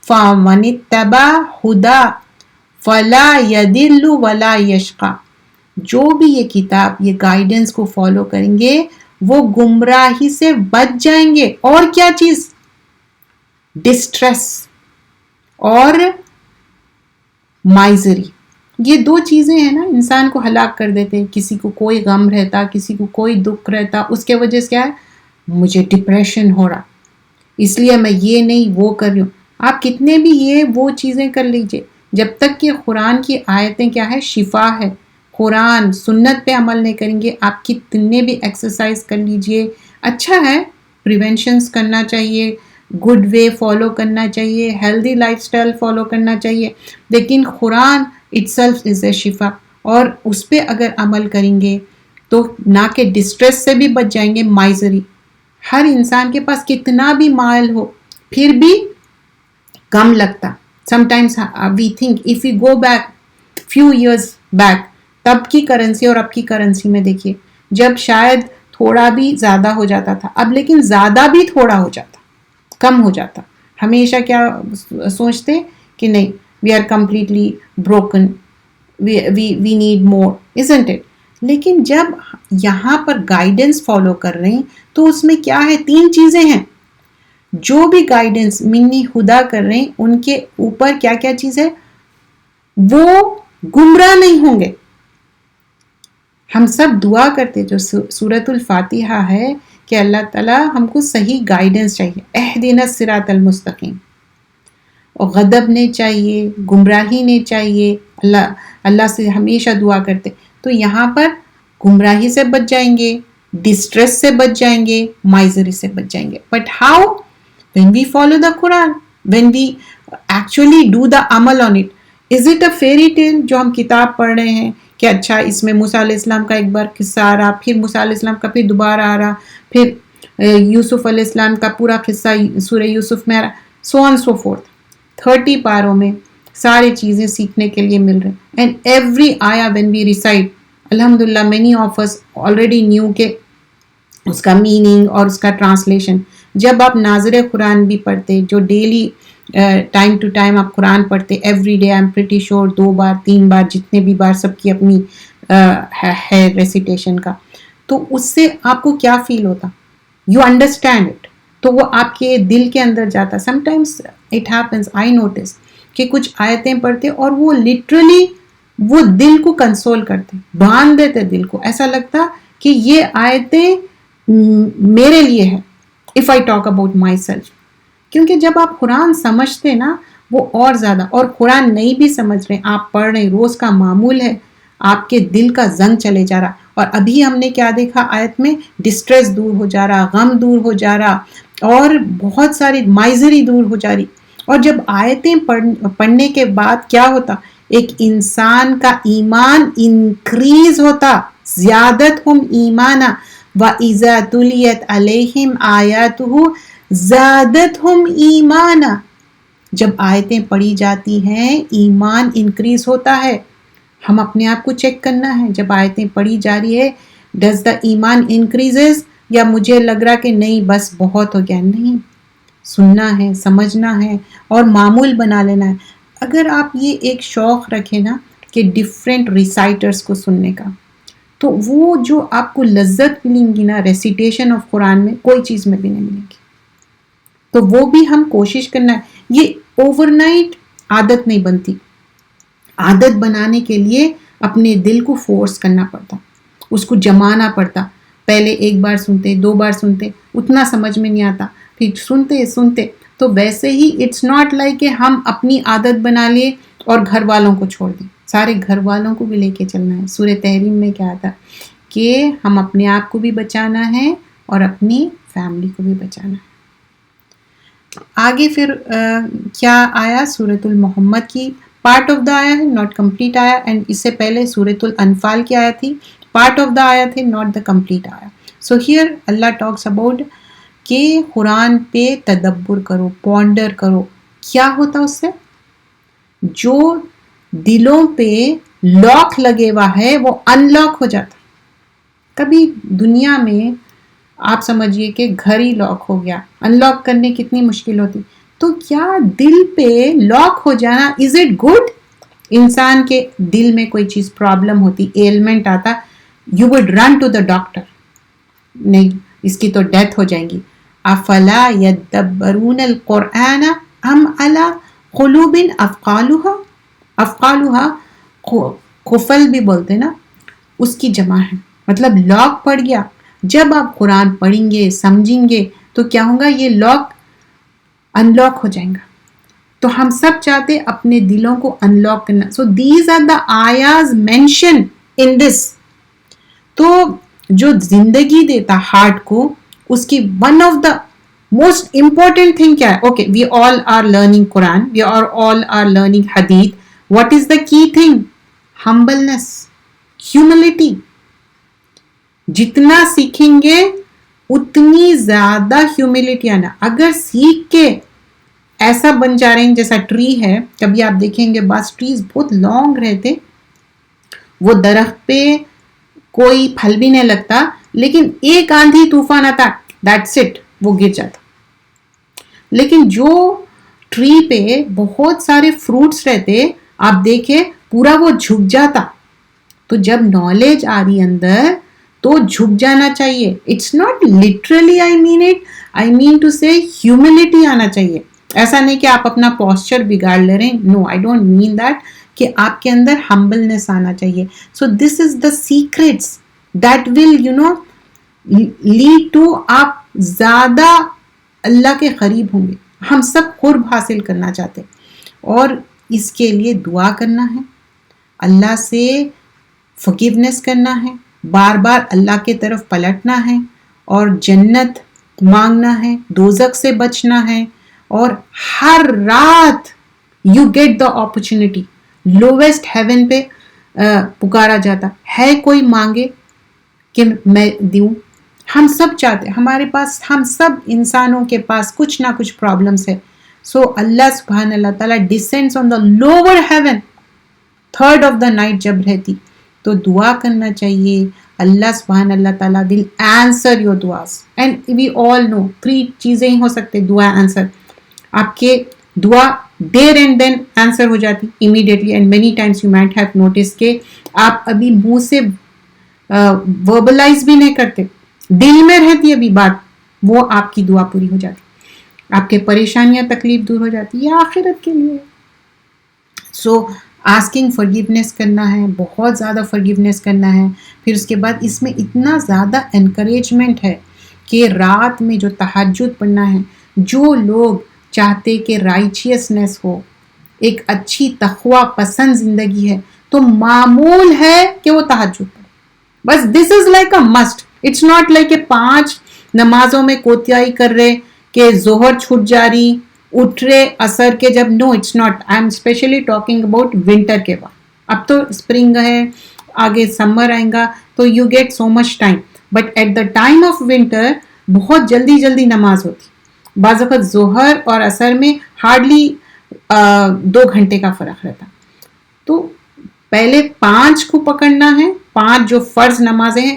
[SPEAKER 1] فَمَنِ اتَّبَعَ هُدَى فلا یدل ولا یشقا، جو بھی یہ کتاب یہ گائیڈنس کو فالو کریں گے وہ گمراہی سے بچ جائیں گے. اور کیا چیز؟ ڈسٹریس اور مائزری. یہ دو چیزیں ہیں نا انسان کو ہلاک کر دیتے. کسی کو کوئی غم رہتا، کسی کو کوئی دکھ رہتا، اس کے وجہ سے کیا ہے؟ مجھے ڈپریشن ہو رہا، اس لیے میں یہ نہیں وہ کر رہی ہوں. آپ کتنے بھی یہ وہ چیزیں کر لیجئے، جب تک کہ قرآن کی آیتیں کیا ہے؟ شفا ہے. قرآن سنت پہ عمل نہیں کریں گے. آپ کتنے بھی ایکسرسائز کر لیجئے، اچھا ہے، پریونشنز کرنا چاہیے، گڈ وے فالو کرنا چاہیے، ہیلدی لائف سٹائل فالو کرنا چاہیے، لیکن قرآن اٹ سیلف از اے شفا. اور اس پہ اگر عمل کریں گے تو نہ کہ ڈسٹریس سے بھی بچ جائیں گے. مائزری، ہر انسان کے پاس کتنا بھی مال ہو پھر بھی کم لگتا. sometimes we think if we go back few years back، تب کی کرنسی اور اب کی کرنسی میں دیکھیے، جب شاید تھوڑا بھی زیادہ ہو جاتا تھا، اب لیکن زیادہ بھی تھوڑا ہو جاتا، کم ہو جاتا. ہمیشہ کیا سوچتے کہ نہیں، we are completely broken، we need more، isn't it؟ لیکن جب یہاں پر گائیڈنس فالو کر رہے ہیں تو اس میں کیا ہے؟ 3 چیزیں ہیں. جو بھی گائیڈنس منی خدا کر رہے ہیں ان کے اوپر کیا کیا چیز ہے؟ وہ گمراہ نہیں ہوں گے. ہم سب دعا کرتے جو سورۃ الفاتحہ ہے کہ اللہ تعالیٰ ہم کو صحیح گائیڈنس چاہیے، اہدنا الصراط المستقیم، اور غضب نہیں چاہیے، گمراہی نہیں چاہیے. اللہ سے ہمیشہ دعا کرتے. تو یہاں پر گمراہی سے بچ جائیں گے، ڈسٹریس سے بچ جائیں گے، مائزری سے بچ جائیں گے. But how? when we follow the Quran, when we actually do the amal on it. Is it a fairy tale جو ہم کتاب پڑھ رہے ہیں کہ اچھا اس میں موسیٰ علیہ السلام کا ایک بار قصہ آ رہا، پھر موسیٰ علیہ السلام کا پھر دوبارہ آ رہا، پھر یوسف علیہ السلام کا پورا قصہ سورہ یوسف میں آ رہا، so on so forth. 30 پاروں میں ساری چیزیں سیکھنے کے لیے مل رہے ہیں. and every ayah when we recite، الحمدللہ many of us already knew کہ اس کا میننگ اور اس کا ٹرانسلیشن. جب آپ ناظر قرآن بھی پڑھتے، جو ڈیلی ٹائم ٹو ٹائم آپ قرآن پڑھتے، every day, I am pretty شور 2 بار 3 بار جتنے بھی بار، سب کی اپنی ہے ریسیٹیشن کا، تو اس سے آپ کو کیا فیل ہوتا؟ یو انڈرسٹینڈ اٹ، تو وہ آپ کے دل کے اندر جاتا. Sometimes it happens, I notice کہ کچھ آیتیں پڑھتے اور وہ لٹرلی وہ دل کو کنسول کرتے، باندھ دیتے دل کو. ایسا لگتا کہ یہ آیتیں میرے لیے ہے. if I talk about myself، کیونکہ جب آپ قرآن سمجھتے نا وہ اور زیادہ، اور قرآن نہیں بھی سمجھ رہے، آپ پڑھ رہے، روز کا معمول ہے، آپ کے دل کا زنگ چلے جا رہا. اور ابھی ہم نے کیا دیکھا آیت میں؟ ڈسٹریس دور ہو جا رہا، غم دور ہو جا رہا، اور بہت ساری مائزری دور ہو جا رہی. اور جب آیتیں پڑھنے کے بعد کیا ہوتا؟ ایک انسان کا ایمان انکریز ہوتا. زیادتہم ایمانا وَإِذَا تُلِيَتْ عَلَيْهِمْ آيَاتُهُ زَادَتْهُمْ ایمانا. جب آیتیں پڑھی جاتی ہیں ایمان انکریز ہوتا ہے. ہم اپنے آپ کو چیک کرنا ہے، جب آیتیں پڑھی جا رہی ہے ڈز دا ایمان انکریزز، یا مجھے لگ رہا کہ نہیں بس بہت ہو گیا؟ نہیں، سننا ہے، سمجھنا ہے اور معمول بنا لینا ہے. اگر آپ یہ ایک شوق رکھیں نا کہ ڈیفرنٹ ریسائٹرز کو سننے کا، تو وہ جو آپ کو لذت ملیں گی نا ریسیٹیشن آف قرآن میں، کوئی چیز میں بھی نہیں ملے گی. تو وہ بھی ہم کوشش کرنا ہے. یہ اوور نائٹ عادت نہیں بنتی. عادت بنانے کے لیے اپنے دل کو فورس کرنا پڑتا، اس کو جمانا پڑتا. پہلے 1 بار سنتے، 2 بار سنتے، اتنا سمجھ میں نہیں آتا، پھر سنتے. تو ویسے ہی اٹس ناٹ لائک کہ ہم اپنی عادت بنا لیے اور گھر والوں کو چھوڑ دیں. سارے گھر والوں کو بھی لے کے چلنا ہے. سورہ تحریم میں کیا تھا کہ ہم اپنے آپ کو بھی بچانا ہے اور اپنی فیملی کو بھی بچانا ہے. آگے پھر کیا آیا؟ سورۃ المحمد کی پارٹ آف دا آیا ہے، ناٹ کمپلیٹ آیا. اینڈ اس سے پہلے سورۃ الانفال کی آیا تھی، پارٹ آف دا آیا تھے، ناٹ دا کمپلیٹ آیا. So here Allah talks about کہ قرآن پہ تدبر کرو، پونڈر کرو. کیا ہوتا اس سے؟ جو دلوں پہ لاک لگے ہوا ہے وہ ان لاک ہو جاتا. کبھی دنیا میں آپ سمجھیے کہ گھر ہی لاک ہو گیا، ان لاک کرنے کتنی مشکل ہوتی. تو کیا دل پہ لاک ہو جانا از اٹ گڈ؟ انسان کے دل میں کوئی چیز پرابلم ہوتی، ایلمنٹ آتا، you would run to the doctor, نہیں اس کی تو ڈیتھ ہو جائیں گی. افلا یدبرون القرآن ام علی قلوب افقالها قفل بھی بولتے نا، اس کی جمع ہے، مطلب لاک پڑ گیا. جب آپ قرآن پڑھیں گے سمجھیں گے تو کیا ہوگا، یہ لاک ان لاک ہو جائیں گا. تو ہم سب چاہتے اپنے دلوں کو ان لاک کرنا. سو دیز آر دا آیاز مینشن ان دس. تو جو زندگی دیتا ہارٹ کو، اس کی one of the most important thing کیا ہے؟ Okay we all are learning قرآن، we are all are learning حدیث. What is the key thing? Humbleness, humility. جتنا سیکھیں گے اتنی زیادہ ہیوملٹی آنا. اگر سیکھ کے ایسا بن جا رہے ہیں جیسا ٹری ہے، کبھی آپ دیکھیں گے بعض ٹریز بہت لانگ رہتے، وہ درخت پہ کوئی پھل بھی نہیں لگتا، لیکن ایک آندھی طوفان آتا، دیٹس اٹ، وہ گر جاتا. لیکن جو ٹری پہ بہت سارے فروٹس رہتے، آپ دیکھیں پورا وہ جھک جاتا. تو جب نالج آ رہی اندر تو جھک جانا چاہیے. It's not literally I mean it, I mean to say humility آنا چاہیے. ایسا نہیں کہ آپ اپنا پوسچر بگاڑ لے رہے ہیں، نو آئی ڈونٹ مین دیٹ، کہ آپ کے اندر ہمبلنس آنا چاہیے. So this is the secrets that will lead to آپ زیادہ اللہ کے قریب ہوں گے. ہم سب قرب حاصل کرنا چاہتے اور اس کے لیے دعا کرنا ہے، اللہ سے فگیونیس کرنا ہے، بار بار اللہ کے طرف پلٹنا ہے اور جنت مانگنا ہے، دوزخ سے بچنا ہے. اور ہر رات you get the opportunity. Lowest heaven پہ پکارا جاتا ہے، کوئی مانگے کہ میں دوں. ہم سب چاہتے، ہمارے پاس، ہم سب انسانوں کے پاس کچھ نہ کچھ پرابلمس ہے. سو اللہ سبحانہ اللہ تعالیٰ descends on the lower heaven third of the night جب رہتی، تو دعا کرنا چاہیے. اللہ سبحانہ اللہ تعالیٰ ول آنسر یور دعاز. اینڈ وی آل نو 3 چیزیں ہی ہو سکتے دعا آنسر. آپ کے دعا دیر اینڈ دین آنسر ہو جاتی immediately. And many times you might have notice کہ آپ ابھی منہ سے وربلائز بھی نہیں کرتے، دل میں رہتی ابھی بات، وہ آپ کی دعا پوری ہو جاتی، آپ کے پریشانیاں تکلیف دور ہو جاتی، یہ آخرت کے لیے. سو آسکنگ فرگیونیس کرنا ہے، بہت زیادہ فرگیونیس کرنا ہے. پھر اس کے بعد اس میں اتنا زیادہ انکریجمنٹ ہے کہ رات میں جو تہجد پڑھنا ہے. جو لوگ چاہتے کہ رائچیسنس ہو، ایک اچھی تقوی پسند زندگی ہے، تو معمول ہے کہ وہ تہجد پڑھے. بس this is like a must. It's not like کہ 5 نمازوں میں کوتاہی کر رہے، کہ ظہر چھوٹ جا رہی، اٹھ رہے عصر کے جب. No it's not. I am especially talking about winter کے بعد. اب تو اسپرنگ ہے، آگے سمر آئیں گا، تو you get so much time. But at the time of winter بہت جلدی جلدی نماز ہوتی. بعض وقت ظہر اور عصر میں ہارڈلی 2 گھنٹے کا فرق رہتا. تو پہلے 5 کو پکڑنا ہے، 5 جو فرض نمازیں ہیں.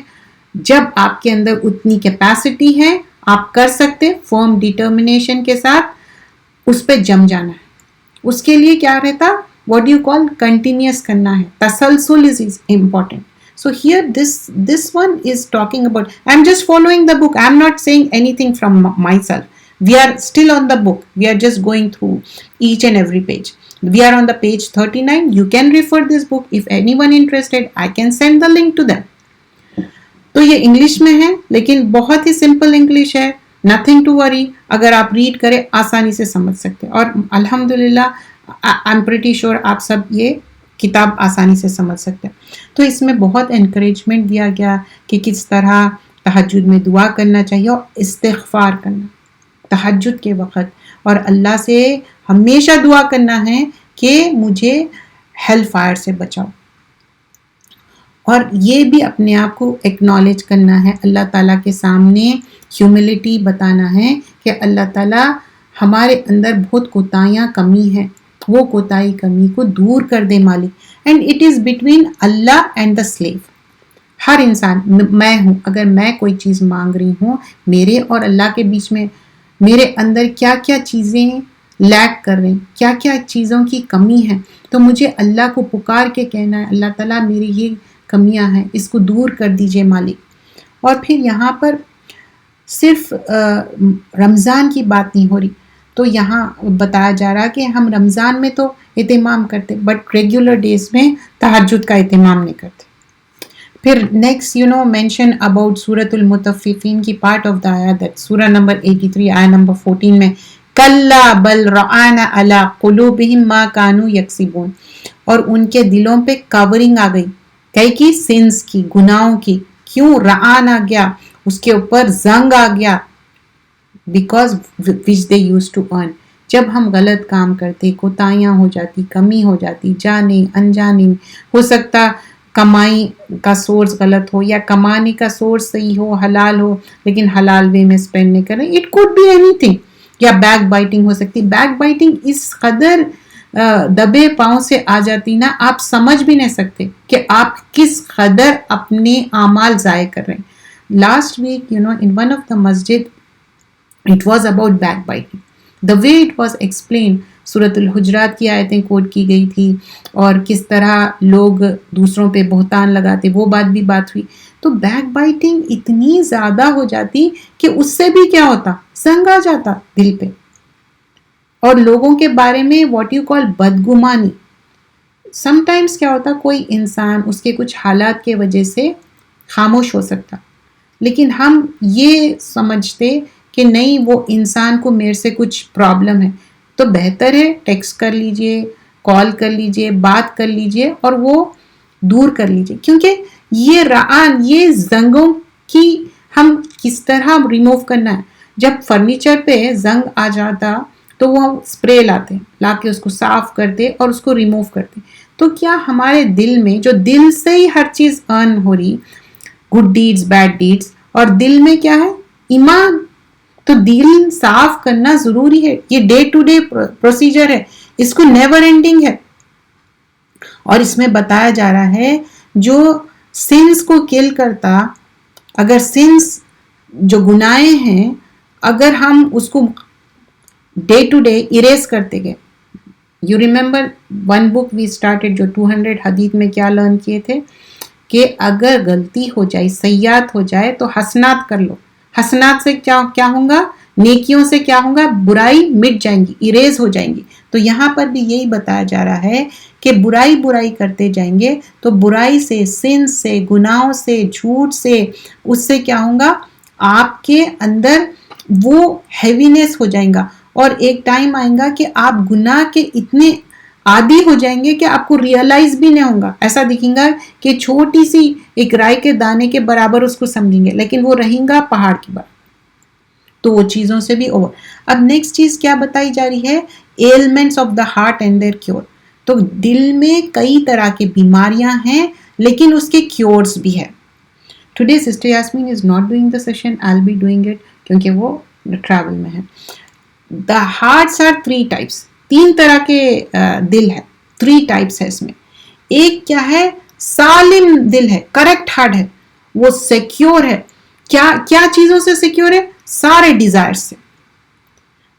[SPEAKER 1] جب آپ کے اندر اتنی کیپیسٹی ہے، آپ کر سکتے، فرم ڈیٹرمنیشن کے ساتھ اس پہ جم جانا ہے. اس کے لیے کیا رہتا، واٹ یو کال کنٹینیوس کرنا ہے. تسلسل is important. So here this one is talking about, I'm just following the book, I'm not saying anything from myself. We are still on the book, we are just going through each and every page. We are on the page 39. You can refer this book. If anyone interested, I can send the link to them. تو یہ انگلش میں ہے، لیکن بہت ہی سمپل انگلش ہے. Nothing to worry. اگر آپ ریڈ کریں آسانی سے سمجھ سکتے. اور الحمدللہ آئی ایم پریٹی شیور آپ سب یہ کتاب آسانی سے سمجھ سکتے ہیں. تو اس میں بہت انکریجمنٹ دیا گیا کہ کس طرح تہجد میں دعا کرنا چاہیے اور استغفار کرنا تہجد کے وقت. اور اللہ سے ہمیشہ دعا کرنا ہے کہ مجھے ہیل فائر سے بچاؤ. اور یہ بھی اپنے آپ کو ایکنالج کرنا ہے، اللہ تعالیٰ کے سامنے ہیوملٹی بتانا ہے کہ اللہ تعالیٰ ہمارے اندر بہت کوتاہیاں کمی ہیں، وہ کوتاہی کمی کو دور کر دے مالک. اینڈ اٹ از بٹوین اللہ اینڈ دا سلیو. ہر انسان، میں ہوں، اگر میں کوئی چیز مانگ رہی ہوں، میرے اور اللہ کے بیچ میں میرے اندر کیا کیا چیزیں لیک کر رہے ہیں, کیا کیا چیزوں کی کمی ہے, تو مجھے اللہ کو پکار کے کہنا ہے اللہ تعالیٰ میری یہ کمیاں ہیں, اس کو دور کر دیجئے مالک. اور پھر یہاں پر صرف رمضان کی بات نہیں ہو رہی, تو یہاں بتایا جا رہا کہ ہم رمضان میں تو اہتمام کرتے بٹ ریگولر ڈیز میں تہجد کا اہتمام نہیں کرتے. پھر نیکسٹ مینشن اباؤٹ سورۃ المطففین کی پارٹ آف دا آیا, دیٹ سورہ نمبر 83 آیا نمبر 14 میں کلا بل رآن علی قلوبہم ما کانوا یکسبون, اور ان کے دلوں پہ کورنگ آ گئی, کئی کی سنس کی, گناہوں کی. کیوں؟ رآن آ گیا, اس کے اوپر زنگ آ گیا, because which they used to earn. جب ہم غلط کام کرتے, کوتاہیاں ہو جاتی, کمی ہو جاتی, جانے انجانے, ہو سکتا کمائی کا سورس غلط ہو یا کمانے کا سورس صحیح ہو, حلال ہو, لیکن حلال وے میں اسپینڈ نہیں کریں. It could be anything. یا بیک بائٹنگ ہو سکتی. بیک بائٹنگ اس قدر دبے پاؤں سے آ جاتی نا, آپ سمجھ بھی نہیں سکتے کہ آپ کس قدر اپنے اعمال ضائع کر رہے ہیں. Last week in one of the masjid it was about backbiting. The way it was explained, سورۃ الحجرات کی آیتیں کوٹ کی گئی تھی, اور کس طرح لوگ دوسروں پہ بہتان لگاتے, وہ بات بھی بات ہوئی. تو بیک بائٹنگ اتنی زیادہ ہو جاتی کہ اس سے بھی کیا ہوتا, زنگ آ جاتا دل پہ, اور لوگوں کے بارے میں واٹ یو کال بدگمانی. سم ٹائمز کیا ہوتا, کوئی انسان اس کے کچھ حالات کے وجہ سے خاموش ہو سکتا, لیکن ہم یہ سمجھتے کہ نہیں وہ انسان کو میرے سے کچھ پرابلم ہے, تو بہتر ہے ٹیکسٹ کر لیجئے, کال کر لیجئے, بات کر لیجئے, اور وہ دور کر لیجئے. کیونکہ یہ رعان, یہ زنگوں کی ہم کس طرح ریموو کرنا ہے. جب فرنیچر پہ زنگ آ جاتا تو وہ اسپرے لاتے, لا کے اس کو صاف کرتے اور اس کو ریموو کرتے. تو کیا ہمارے دل میں, جو دل سے ہی ہر چیز ارن ہو رہی, گڈ ڈیڈز بیڈ ڈیڈز, اور دل میں کیا ہے, ایمان, تو دل صاف کرنا ضروری ہے. یہ ڈے ٹو ڈے پروسیجر ہے, اس کو نیور اینڈنگ ہے. اور اس میں بتایا جا رہا ہے جو سنس کو کل کرتا, اگر سنس جو گناہیں ہیں اگر ہم اس کو ڈے ٹو ڈے اریز کرتے گئے. You remember one book we started, جو 200 حدیث میں کیا لرن کیے تھے کہ اگر غلطی ہو جائے, سیئات ہو جائے, تو حسنات کر لو. حسنات سے کیا ہوگا, نیکیوں سے کیا ہوگا, برائی مٹ جائیں گی, اریز ہو جائیں گی. تو یہاں پر بھی یہی بتایا جا رہا ہے کہ برائی کرتے جائیں گے تو برائی سے, سن سے, گناہوں سے, جھوٹ سے, اس سے کیا ہوگا, آپ کے اندر وہ ہیوینس ہو جائیں گا. اور ایک ٹائم آئیں گا کہ آپ گناہ کے اتنے عادی ہو جائیں گے کہ آپ کو ریئلائز بھی نہیں ہوگا. ایسا دکھیں گا کہ چھوٹی سی ایک رائے کے دانے کے برابر اس کو سمجھیں گے, لیکن وہ رہیں گا پہاڑ کی بات. تو وہ چیزوں سے بھی اوور. اب نیکسٹ چیز کیا بتائی جا رہی ہے, ailments of the heart and their cure. تو دل میں کئی طرح کی بیماریاں ہیں لیکن اس کے کیورز بھی ہے. Today sister Yasmin is not doing the session, I will be doing it, کیونکہ وہ ٹریول میں ہے. دا ہارٹس آر 3 ٹائپس, 3 طرح کے دل ہے, 3 ٹائپس ہے اس میں. ایک کیا ہے, سالم دل ہے, کریکٹ ہارٹ ہے, وہ سیکیور ہے. کیا چیزوں سے سیکیور ہے, سارے ڈیزائر سے,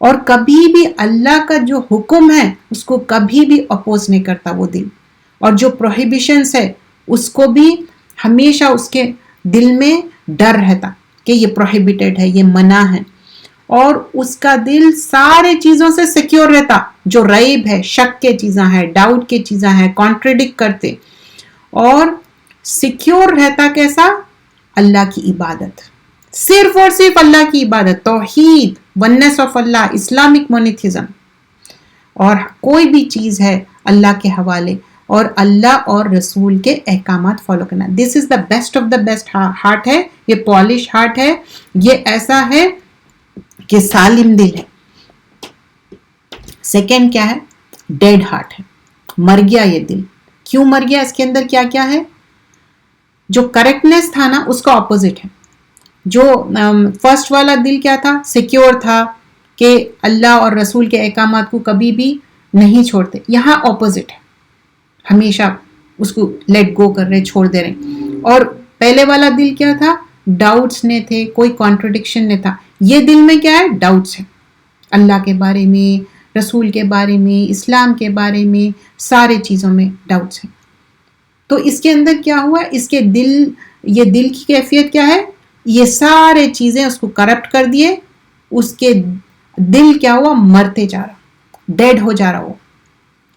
[SPEAKER 1] اور کبھی بھی اللہ کا جو حکم ہے اس کو کبھی بھی اپوز نہیں کرتا وہ دل, اور جو پروہیبیشنز ہے اس کو بھی ہمیشہ اس کے دل میں ڈر رہتا کہ یہ پروہیبیٹڈ ہے, یہ منع ہے. اور اس کا دل سارے چیزوں سے سیکیور رہتا, جو ریب ہے, شک کے چیزاں ہیں, ڈاؤٹ کے چیزاں ہیں, کانٹریڈکٹ کرتے. اور سیکیور رہتا کیسا, اللہ کی عبادت, صرف اور صرف اللہ کی عبادت, توحید, ونس آف اللہ, اسلامک مونیتھزم, اور کوئی بھی چیز ہے اللہ کے حوالے, اور اللہ اور رسول کے احکامات فالو کرنا. This is the best of the best heart ہے, یہ پالش ہارٹ ہے, یہ ایسا ہے کہ سالم دل ہے. سیکنڈ کیا ہے, ڈیڈ ہارٹ ہے, مر گیا یہ دل. کیوں مر گیا, اس کے اندر کیا کیا ہے, جو کریکٹنس تھا نا اس کا اپوزٹ ہے. جو فرسٹ والا دل کیا تھا, سیکیور تھا کہ اللہ اور رسول کے احکامات کو کبھی بھی نہیں چھوڑتے. یہاں اپوزٹ ہے, ہمیشہ اس کو لیٹ گو کر رہے, چھوڑ دے رہے. اور پہلے والا دل کیا تھا, ڈاؤٹس نے تھے, کوئی کانٹرڈکشن نہیں تھا. یہ دل میں کیا ہے, ڈاؤٹس ہے اللہ کے بارے میں, رسول کے بارے میں، اسلام کے بارے میں، سارے چیزوں میں ڈاؤٹس ہیں. تو اس کے اندر کیا ہوا، اس کے یہ دل کی کیفیت کیا ہے، یہ سارے چیزیں اس کو کرپٹ کر دیے. اس کے دل کیا ہوا، مرتے جا رہا، ڈیڈ ہو جا رہا وہ.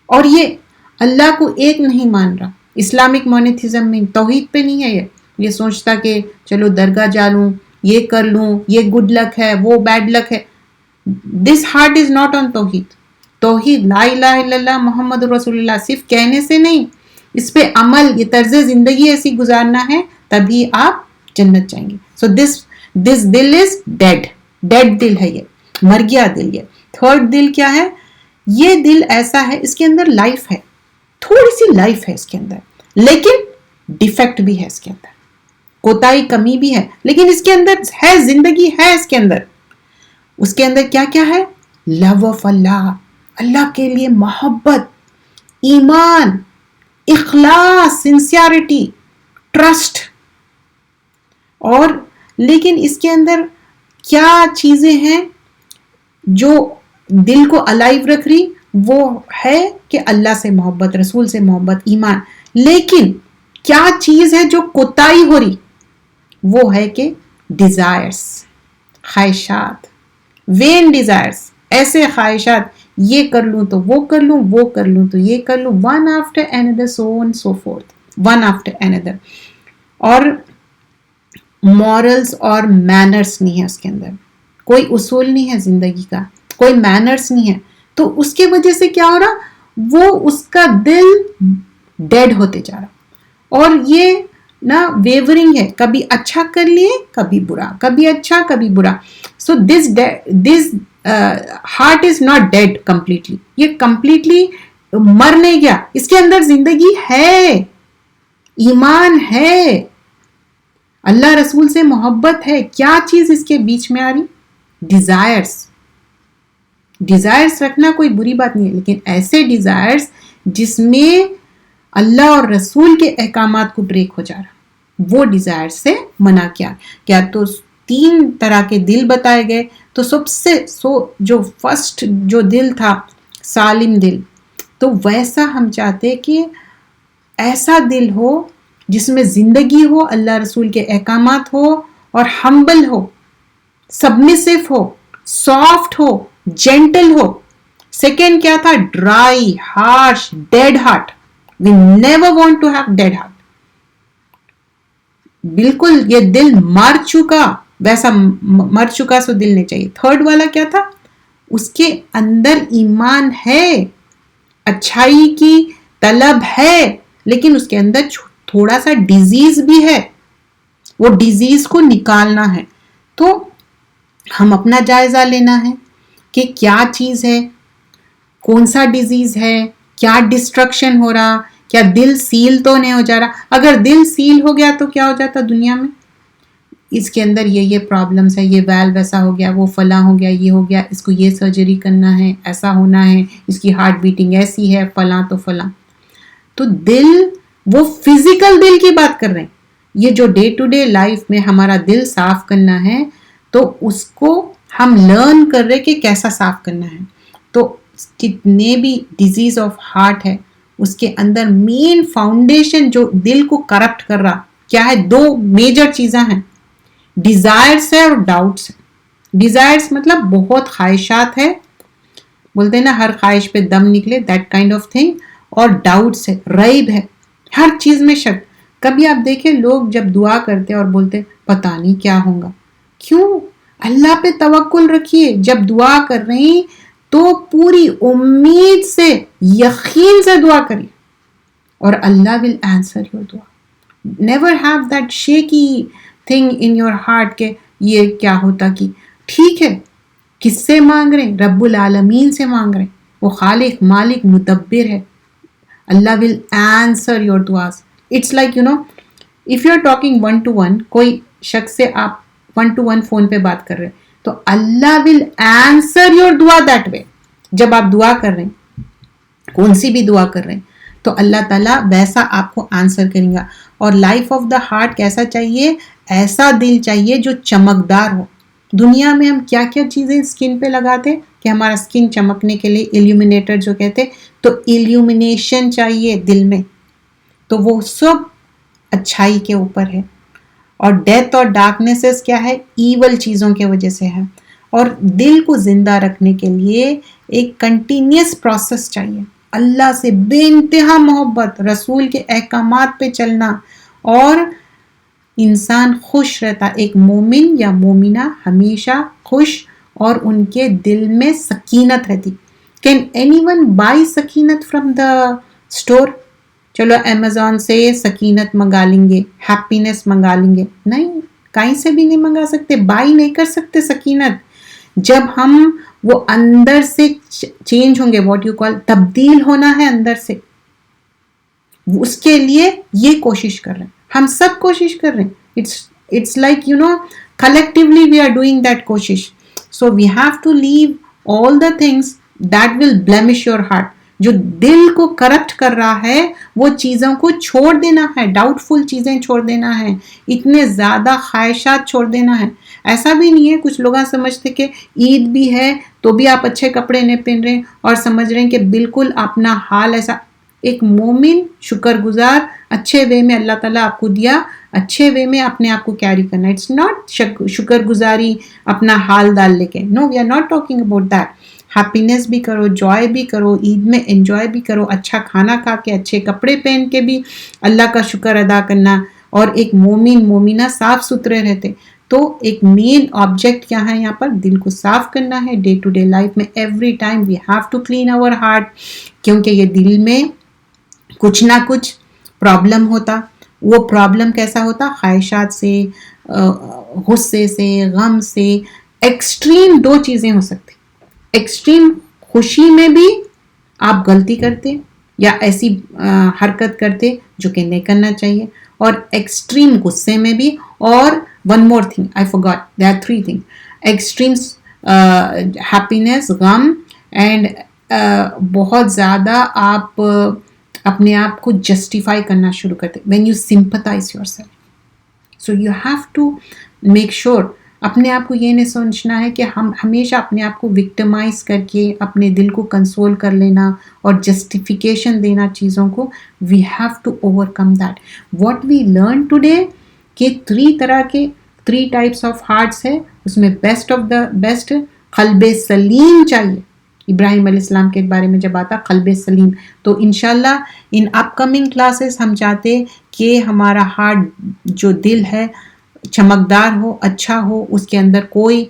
[SPEAKER 1] اور یہ اللہ کو ایک نہیں مان رہا. اسلامک مونیتھزم میں توحید پہ نہیں ہے. یہ سوچتا کہ چلو درگاہ جا لوں، یہ کر لوں، یہ گڈ لک ہے، وہ بیڈ لک ہے. دس ہارٹ از ناٹ آن توحید. توحید لا الہ الا اللہ محمد رسول اللہ صرف کہنے سے نہیں، اس پہ عمل، یہ طرز زندگی ایسی گزارنا ہے، تبھی آپ جنت جائیں گے. سو دس دل از ڈیڈ دل ہے، یہ مر گیا دل. یہ تھرڈ دل کیا ہے، یہ دل ایسا ہے، اس کے اندر لائف ہے، تھوڑی سی لائف ہے اس کے اندر، لیکن ڈیفیکٹ بھی ہے اس کے اندر، کوتاہی کمی بھی ہے، لیکن اس کے اندر ہے، زندگی ہے اس کے اندر. اس کے اندر کیا کیا ہے، لو آف اللہ، اللہ کے لیے محبت، ایمان، اخلاص، سنسیئرٹی، ٹرسٹ. اور لیکن اس کے اندر کیا چیزیں ہیں جو دل کو الائیو رکھ رہی، وہ ہے کہ اللہ سے محبت، رسول سے محبت، ایمان. لیکن کیا چیز ہے جو کوتاہی ہو رہی، وہ ہے کہ ڈیزائرز، خواہشات، وین ڈیزائرز، ایسے خواہشات، یہ کر لوں تو وہ کر لوں، وہ کر لوں تو یہ کر لوں، one after another, so on so forth, one after another. اور مورلز اور مینرز نہیں ہے اس کے اندر، کوئی اصول نہیں ہے زندگی کا، کوئی مینرز نہیں ہے. تو اس کی وجہ سے کیا ہو رہا، وہ اس کا دل ڈیڈ ہوتے جا رہا. اور یہ نا ویورنگ ہے، کبھی اچھا کر لیے، کبھی برا، کبھی اچھا کبھی برا. So this heart is not dead completely, یہ کمپلیٹلی مر نہیں گیا، اس کے اندر زندگی ہے، ایمان ہے، اللہ رسول سے محبت ہے. کیا چیز اس کے بیچ میں آ رہی، ڈیزائرز رکھنا کوئی بری بات نہیں ہے، لیکن ایسے ڈیزائرز جس میں اللہ اور رسول کے احکامات کو بریک ہو جا رہا، وہ ڈیزائر سے منع کیا. تو 3 طرح کے دل بتائے گئے. تو سب سے جو فرسٹ جو دل تھا، سالم دل، تو ویسا ہم چاہتے کہ ایسا دل ہو جس میں زندگی ہو، اللہ رسول کے احکامات ہو، اور ہمبل ہو، سبمسو ہو، سافٹ ہو، جینٹل ہو. سیکنڈ کیا تھا، dry, harsh, dead heart. We never want to have dead heart. بالکل یہ دل مر چکا، ویسا مر چکا سو دل نہیں چاہیے. تھرڈ والا کیا تھا، اس کے اندر ایمان ہے، اچھائی کی طلب ہے، لیکن اس کے اندر تھوڑا سا ڈیزیز بھی ہے، وہ ڈیزیز کو نکالنا ہے. تو ہم اپنا جائزہ لینا ہے کہ کیا چیز ہے، کون سا ڈیزیز ہے، کیا ڈسٹرکشن ہو رہا، کیا دل سیل تو نہیں ہو جا رہا. اگر دل سیل ہو گیا تو کیا ہو جاتا دنیا میں، اس کے اندر یہ پرابلمس ہے، یہ ویلو ایسا ہو گیا، وہ فلاں ہو گیا، یہ ہو گیا، اس کو یہ سرجری کرنا ہے، ایسا ہونا ہے، اس کی ہارٹ بیٹنگ ایسی ہے، فلاں تو فلاں. تو دل، وہ فزیکل دل کی بات کر رہے ہیں. یہ جو ڈے ٹو ڈے لائف میں ہمارا دل صاف کرنا ہے، تو اس کو ہم لرن کر رہے کہ کیسا صاف کرنا ہے. تو کتنے بھی ڈیزیز آف ہارٹ ہے، اس کے اندر مین فاؤنڈیشن جو دل کو کرپٹ کر رہا کیا ہے، 2 میجر چیزیں ہیں، ڈیزائرز ہے اور ڈاؤٹس ہے. ڈیزائرز مطلب بہت خواہشات ہے، بولتے ہیں نا ہر خواہش پہ دم نکلے، دیٹ کائنڈ آف تھنگ. اور ڈاؤٹس ہے، ریب ہے، ہر چیز میں شک. کبھی آپ دیکھیں لوگ جب دعا کرتے اور بولتے پتہ نہیں کیا ہوگا، کیوں؟ اللہ پہ توکل رکھیے. جب دعا کر رہی تو پوری امید سے، یقین سے دعا کریے، اور اللہ will answer your دعا. Never have that shaky thing in your heart کہ یہ کیا ہوتا. کہ ٹھیک ہے، کس سے مانگ رہے ہیں؟ رب العالمین سے مانگ رہے ہیں، وہ خالق، مالک، مدبر ہے. اللہ will answer your duas. It's like if you're talking one to one، کوئی شخص سے آپ 1 to 1 فون پہ بات کر رہے ہیں، تو اللہ will answer your دعا that way. جب آپ دعا کر رہے ہیں، کون سی بھی دعا کر رہے ہیں، تو اللہ تعالیٰ ویسا آپ کو آنسر کریں گا. اور لائف آف دا ہارٹ کیسا چاہیے، ایسا دل چاہیے جو چمکدار ہو. دنیا میں ہم کیا کیا چیزیں اسکن پہ لگاتے، کہ ہمارا اسکن چمکنے کے لیے ایلیومینیٹر جو کہتے، تو ایلیومینیشن چاہیے دل میں، تو وہ سب اچھائی کے اوپر ہے. اور ڈیتھ اور ڈارکنیسز کیا ہے؟ ایول چیزوں کی وجہ سے ہے. اور دل کو زندہ رکھنے کے لیے ایک کنٹینیوس پروسیس چاہیے، اللہ سے بے انتہا محبت، رسول کے احکامات پہ چلنا، اور انسان خوش رہتا. ایک مومن یا مومنہ ہمیشہ خوش اور ان کے دل میں سکینت رہتی. کین اینی ون بائی سکینت فرام دا اسٹور؟ چلو امیزون سے سکینت منگا لیں گے، ہیپینس منگا لیں گے، نہیں، کہیں سے بھی نہیں منگا سکتے، بائی نہیں کر سکتے سکینت. جب ہم وہ اندر سے چینج ہوں گے، واٹ یو کال، تبدیل ہونا ہے اندر سے، اس کے لیے یہ کوشش کر رہے ہیں، ہم سب کوشش کر رہے ہیں. It's like collectively we are doing that کوشش. So we have to leave all the things that will blemish your heart. جو دل کو کرپٹ کر رہا ہے وہ چیزوں کو چھوڑ دینا ہے، ڈاؤٹ فل چیزیں چھوڑ دینا ہے، اتنے زیادہ خواہشات چھوڑ دینا ہے. ایسا بھی نہیں ہے، کچھ لوگ سمجھتے کہ عید بھی ہے تو بھی آپ اچھے کپڑے نہیں پہن رہے اور سمجھ رہے ہیں کہ بالکل اپنا حال ایسا. ایک مومن شکر گزار، اچھے وے میں اللہ تعالیٰ آپ کو دیا، اچھے وے میں اپنے آپ کو کیری کرنا. اٹس ناٹ شکر گزاری اپنا حال ڈال لے کے، no, we are not talking about that. Happiness بھی کرو، جوائے بھی کرو، عید میں انجوائے بھی کرو، اچھا کھانا کھا کے، اچھے کپڑے پہن کے بھی اللہ کا شکر ادا کرنا. اور ایک مومن مومنہ صاف ستھرے رہتے. تو ایک مین آبجیکٹ کیا ہے یہاں پر؟ دل کو صاف کرنا ہے. ڈے ٹو ڈے لائف میں every time we have to clean our heart, کیونکہ یہ دل میں کچھ نہ کچھ پرابلم ہوتا. وہ پرابلم کیسا ہوتا؟ خواہشات سے، غصے سے، غم سے. ایکسٹریم دو چیزیں ہو سکتی. ایکسٹریم خوشی میں بھی آپ غلطی کرتے یا ایسی حرکت کرتے جو کہ نہیں کرنا چاہیے، اور ایکسٹریم غصے میں بھی. اور one more thing I forgot, there are three things. Extreme happiness, غم، اینڈ بہت زیادہ آپ اپنے آپ کو جسٹیفائی کرنا شروع کرتے when you sympathize yourself. So you have to make sure اپنے آپ کو یہ نہیں سوچنا ہے کہ ہم ہمیشہ اپنے آپ کو وکٹمائز کر کے اپنے دل کو کنسول کر لینا اور جسٹیفیکیشن دینا چیزوں کو. We have to overcome that. What we learn today کہ 3 ٹائپس آف ہارٹس ہے، اس میں بیسٹ آف دا بیسٹ قلب سلیم چاہیے. ابراہیم علیہ السلام کے بارے میں جب آتا قلب سلیم، تو انشاءاللہ ان اپ کمنگ کلاسز ہم چاہتے کہ ہمارا ہارٹ جو دل ہے چمکدار ہو، اچھا ہو، اس کے اندر کوئی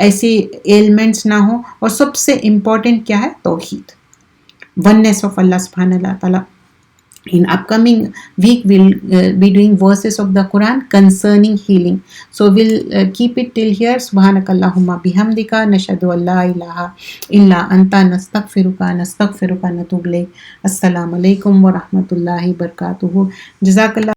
[SPEAKER 1] ایسے ایلمنٹس نہ ہو. اور سب سے امپورٹنٹ کیا ہے؟ توحید، وننس آف اللہ سبحانہ اللہ تعالیٰ. In upcoming week we'll be doing verses of the Quran concerning healing. So we'll keep it till here. Subhanakallahumma bihamdika nashhadu an la ilaha illa anta nastaghfiruka natubu ilayk. Assalamu alaikum wa rahmatullahi wa barakatuh. Jazakallah.